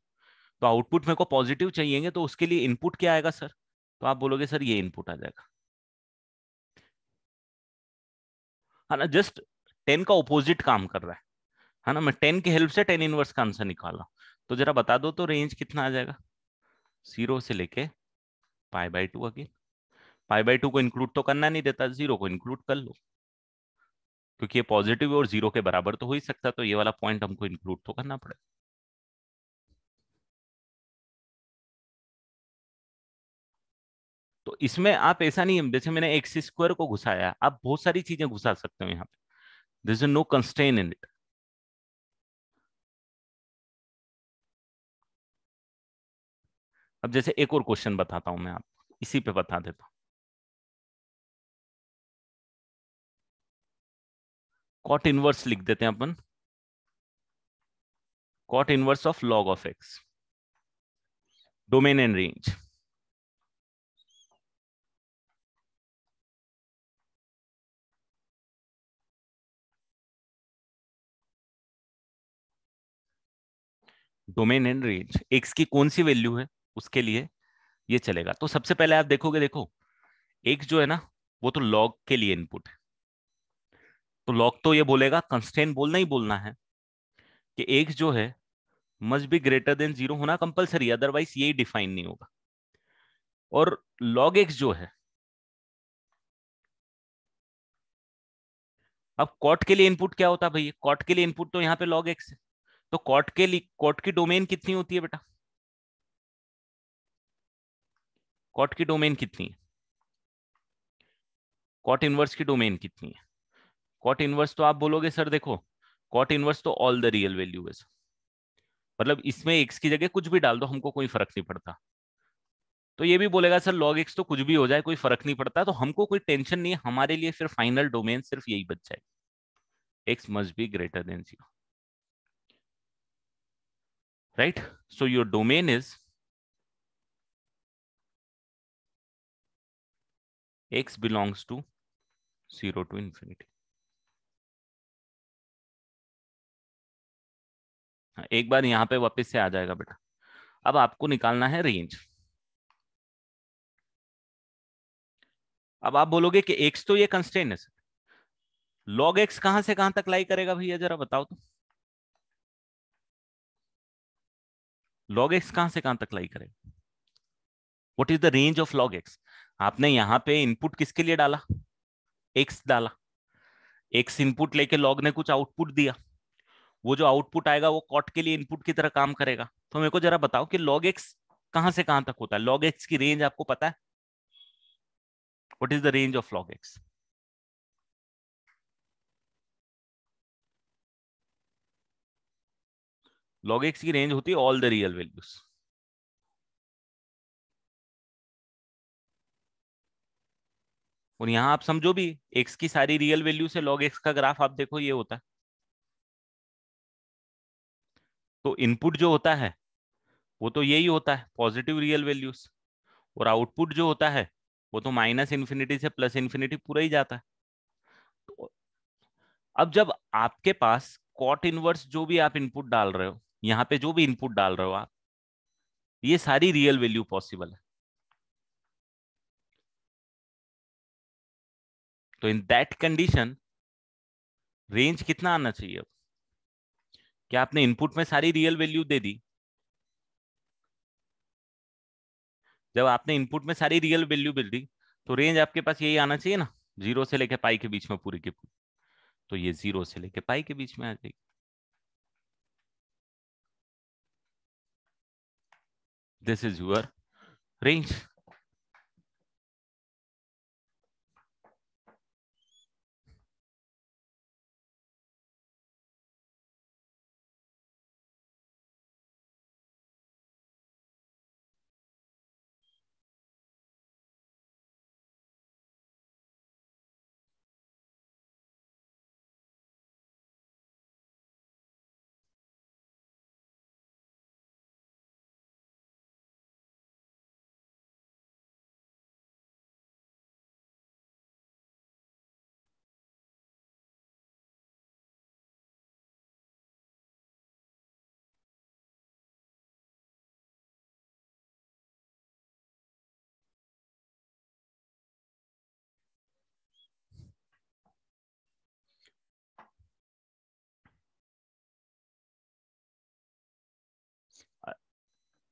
S1: तो आउटपुट मेरे को पॉजिटिव चाहिए, तो उसके लिए इनपुट क्या आएगा सर? तो आप बोलोगे सर ये इनपुट आ जाएगा। है ना, जस्ट 10 का ऑपोजिट काम कर रहा है ना। मैं 10 की हेल्प से 10 इनवर्स का आंसर निकाला। तो जरा बता दो तो रेंज कितना आ जाएगा, 0 से लेके π/2। अगेन π/2 को इंक्लूड तो करना नहीं देता, 0 को इंक्लूड कर लो, क्योंकि ये पॉजिटिव और 0 के बराबर तो हो ही सकता, तो ये वाला पॉइंट हमको इंक्लूड तो करना पड़ेगा। तो इसमें आप ऐसा नहीं, जैसे मैंने एक्स स्क्वायर को घुसाया, आप बहुत सारी चीजें घुसा सकते हो यहाँ पे, this is no constraint in it. अब जैसे एक और क्वेश्चन बताता हूं मैं आपको, इसी पे बता देता हूँ। कॉट इनवर्स लिख देते हैं अपन, cot inverse of log of x, domain and range. Domain and range x की कौन सी वैल्यू है उसके लिए ये चलेगा। तो सबसे पहले आप देखोगे, देखो एक्स जो है ना, वो तो लॉग के लिए इनपुट है, तो लॉग तो ये बोलेगा, कंस्ट्रेंट बोलना ही बोलना है कि एक्स जो है मस्ट बी ग्रेटर देन 0 होना कंपलसरी, अदरवाइज यही डिफाइन नहीं होगा। और लॉग एक्स जो है, अब कॉट के लिए इनपुट क्या होता है भैया, कॉट के लिए इनपुट तो यहाँ पे लॉग एक्स है, तो कॉट के लिए कॉट की डोमेन कितनी होती है बेटा, कॉट की डोमेन कितनी है, कॉट इनवर्स की डोमेन कितनी है। कॉट इनवर्स तो आप बोलोगे सर देखो, कॉट इनवर्स तो ऑल द रियल वैल्यू है sir। मतलब इसमें एक्स की जगह कुछ भी डाल दो, हमको कोई फर्क नहीं पड़ता। तो ये भी बोलेगा सर लॉग एक्स तो कुछ भी हो जाए कोई फर्क नहीं पड़ता, तो हमको कोई टेंशन नहीं है, हमारे लिए फिर फाइनल डोमेन सिर्फ यही बच जाए, x must be greater than 0, right. So your domain is x belongs to 0 to infinity. एक बार यहाँ पे वापस से आ जाएगा बेटा। अब आपको निकालना है रेंज। अब आप बोलोगे कि एक्स तो ये कंस्ट्रेंट है, लॉग एक्स कहां से कहां तक लाई करेगा भैया, जरा बताओ तो। लॉग एक्स कहां से कहां तक लाई करेगा, what is the range of log x. आपने यहाँ पे इनपुट किसके लिए डाला, एक्स डाला, एक्स इनपुट लेके लॉग ने कुछ आउटपुट दिया, वो जो आउटपुट आएगा वो कॉट के लिए इनपुट की तरह काम करेगा। तो मेरे को जरा बताओ कि लॉग एक्स कहां से कहां तक होता है, लॉग एक्स की रेंज आपको पता है, what is the range of log x. Log x की रेंज होती है ऑल द रियल वैल्यूज। और यहां आप समझो भी, एक्स की सारी रियल वैल्यू से लॉग एक्स का ग्राफ आप देखो ये होता है। तो इनपुट जो होता है वो तो यही होता है पॉजिटिव रियल वैल्यूज, और आउटपुट जो होता है वो तो माइनस इन्फिनिटी से प्लस इन्फिनिटी पूरा ही जाता है। तो अब जब आपके पास कॉट इनवर्स जो भी आप इनपुट डाल रहे हो, यहाँ पे जो भी इनपुट डाल रहे हो आप, ये सारी रियल वैल्यू पॉसिबल है। तो इन दैट कंडीशन रेंज कितना आना चाहिए अब, क्या आपने इनपुट में सारी रियल वैल्यू दे दी, जब आपने इनपुट में सारी रियल वैल्यू दे दी तो रेंज आपके पास यही आना चाहिए ना, 0 से लेके पाई के बीच में पूरी की पूरी। तो ये 0 से लेके पाई के बीच में आ जाएगी, this is your range.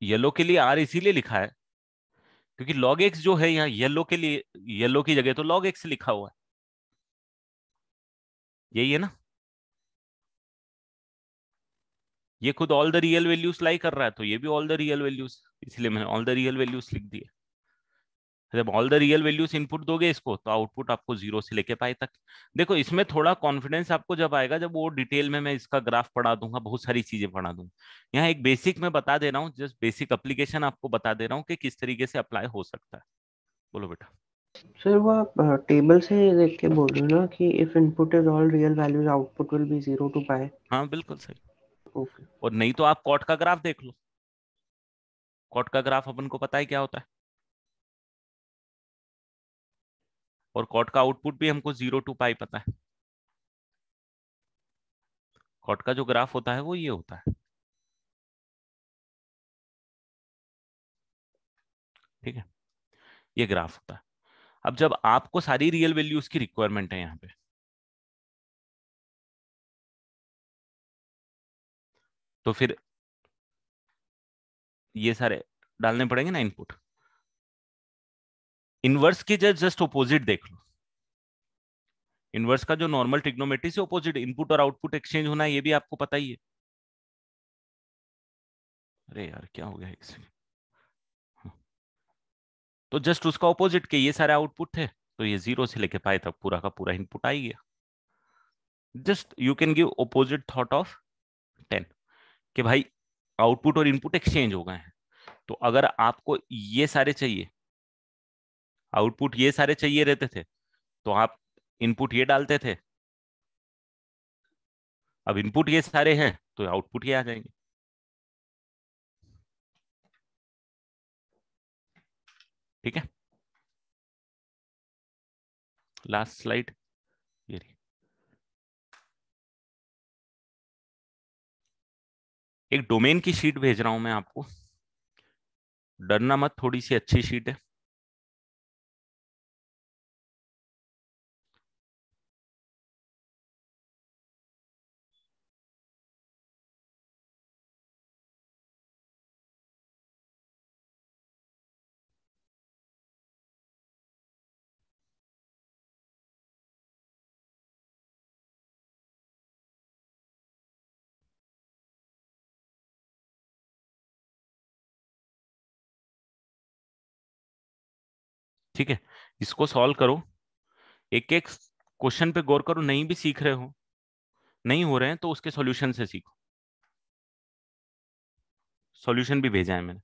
S1: Yellow के लिए आर इसीलिए लिखा है क्योंकि लॉग एक्स जो है यहाँ येलो के लिए, येलो की जगह तो लॉग एक्स लिखा हुआ है, यही है ना। ये खुद ऑल द रियल वैल्यूज लाई कर रहा है, तो ये भी ऑल द रियल वैल्यूज, इसलिए मैंने ऑल द रियल वैल्यूज लिख दिए। जब all the real values input दोगे इसको, तो आउटपुट आपको 0 से लेके पाई तक। देखो इसमें थोड़ा कॉन्फिडेंस आपको जब आएगा, जब वो डिटेल में मैं इसका ग्राफ पढ़ा दूंगा, बहुत सारी चीजें पढ़ा दूंगा। यहाँ एक बेसिक मैं बता दे रहा हूँ, जस्ट बेसिक एप्लीकेशन आपको बता दे रहा हूँ कि किस तरीके से अप्लाई हो सकता है। बोलो बेटा।
S2: सर वो आप टेबल से देख के बोल रहे हो ना कि if input is all real values output will be 0 to pi?
S1: हाँ बिल्कुल सही।
S2: ओके।
S1: और नहीं तो आप कॉट का ग्राफ देख लो, कॉट का ग्राफ अपन को पता है क्या होता है, और कॉट का आउटपुट भी हमको 0 to π पता है। कॉट का जो ग्राफ होता है वो ये होता है, ठीक है, ये ग्राफ होता है। अब जब आपको सारी रियल वैल्यूज की रिक्वायरमेंट है यहाँ पे, तो फिर ये सारे डालने पड़ेंगे ना इनपुट। इनवर्स की जस्ट ऑपोजिट देख लो, इनवर्स का जो नॉर्मल ट्रिग्नोमेट्री से ऑपोजिट इनपुट और आउटपुट एक्सचेंज होना है, ये भी आपको पता ही है। अरे यार क्या हो गया एक सेकंड। हाँ, तो जस्ट उसका ऑपोजिट के ये सारे आउटपुट थे, तो ये 0 से लेके पाए तक पूरा का पूरा इनपुट आ ही गया। Just you can give opposite thought of 10, कि भाई आउटपुट और इनपुट एक्सचेंज हो गए हैं। तो अगर आपको ये सारे चाहिए, आउटपुट ये सारे चाहिए रहते थे, तो आप इनपुट ये डालते थे। अब इनपुट ये सारे हैं तो आउटपुट ये आ जाएंगे, ठीक है। लास्ट स्लाइड ये रही। एक डोमेन की शीट भेज रहा हूं मैं आपको, डरना मत, थोड़ी सी अच्छी शीट है। ठीक है, इसको सॉल्व करो, एक एक क्वेश्चन पे गौर करो। नहीं भी सीख रहे हो, नहीं हो रहे हैं, तो उसके सॉल्यूशन से सीखो। सॉल्यूशन भी भेजा है मैंने।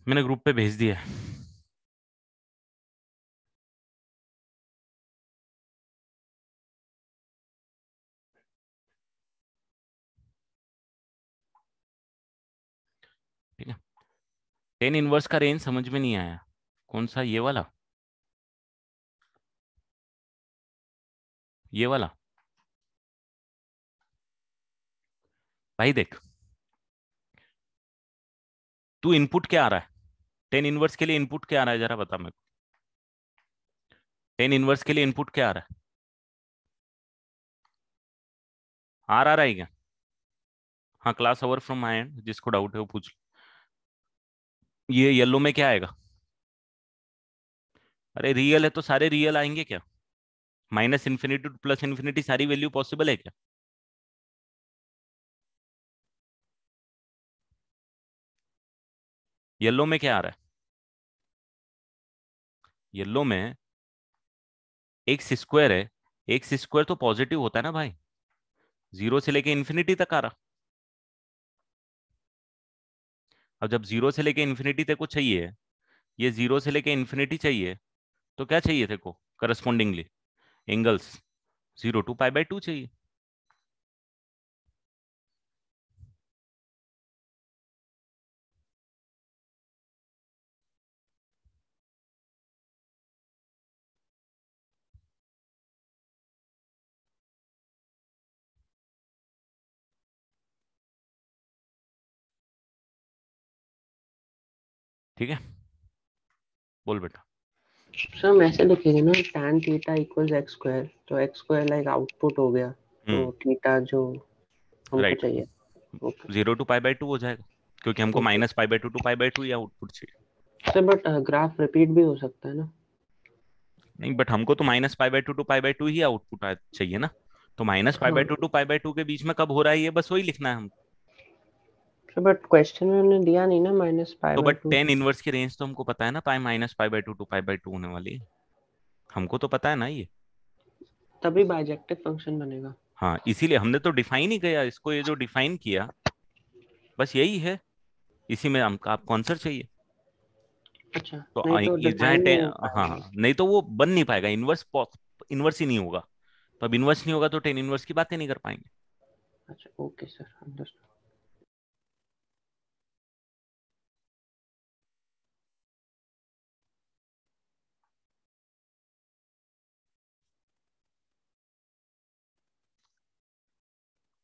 S1: मैंने ग्रुप पे भेज दिया है। ठीक है, टेन इनवर्स का रेंज समझ में नहीं आया, कौन सा, ये वाला, ये वाला। भाई देख, तू इनपुट क्या आ रहा है, टेन इनवर्स के लिए इनपुट क्या आ रहा है, जरा बता मेरे को। टेन इनवर्स के लिए इनपुट क्या आ रहा है, आ रहा है क्या? हाँ, class over from my and, जिसको डाउट है वो पूछ लो। ये येलो में क्या आएगा? अरे रियल है तो सारे रियल आएंगे क्या? Minus infinity two plus infinity सारी वैल्यू पॉसिबल है क्या? येलो में क्या आ रहा है? येलो में एक्स स्क्वायर है, एक्स स्क्वायर तो पॉजिटिव होता है ना भाई। जीरो से लेके इन्फिनिटी तक आ रहा। अब जब जीरो से लेके इन्फिनिटी तक को चाहिए, ये जीरो से लेके इन्फिनिटी चाहिए, तो क्या चाहिए थे को करस्पॉन्डिंगली एंगल्स 0 to π/2 चाहिए। ठीक है, बोल बेटा।
S2: सर हम ऐसे लिखेंगे ना, tan theta equals x square, तो एक्स स्क्वायर लाइक आउटपुट हो गया, तो थीटा जो हमको
S1: राइट,
S2: चाहिए। ओके
S1: 0 to π/2 हो जाएगा, क्योंकि हमको
S2: ओके
S1: -π/2 to π/2 या आउटपुट चाहिए।
S2: सर, बट ग्राफ रिपीट भी हो सकता है ना।
S1: नहीं, बट हमको तो -π/2 to π/2 ही आउटपुट चाहिए ना। तो
S2: हाँ
S1: -π/2 to π/2 के बीच में कब हो रहा है, ये बस वही लिखना है हमको।
S2: सर, बट क्वेश्चन में हमने दिया नहीं ना minus pi
S1: to
S2: by
S1: but
S2: two.
S1: Tan inverse की रेंज तो हमको पता है ना, -π/2 to π/2 होने वाली है, हमको तो पता है ना ये।
S2: तभी बाइजेक्टिव फंक्शन बनेगा।
S1: हाँ, इसीलिए हमने तो डिफाइन ही किया इसको, ये जो डिफाइन किया बस यही है, इसी में हमका आपको आंसर चाहिए।
S2: अच्छा,
S1: तो
S2: नहीं तो
S1: जहाँ
S2: डिफाइन नहीं हो
S1: हाँ,
S2: पाएगा।
S1: नहीं तो वो बन नहीं पाएगा, इनवर्स इनवर्स ही नहीं होगा। तो अब इनवर्स नहीं होगा तो टेन इनवर्स की बातें नहीं कर पाएंगे।
S2: अच्छा ओके सर, अंडरस्टूड।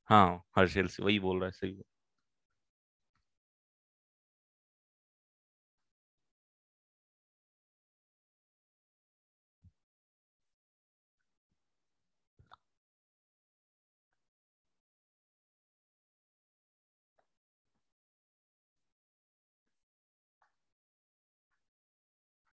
S1: हाँ, हर्षेल से वही बोल रहा है, सही।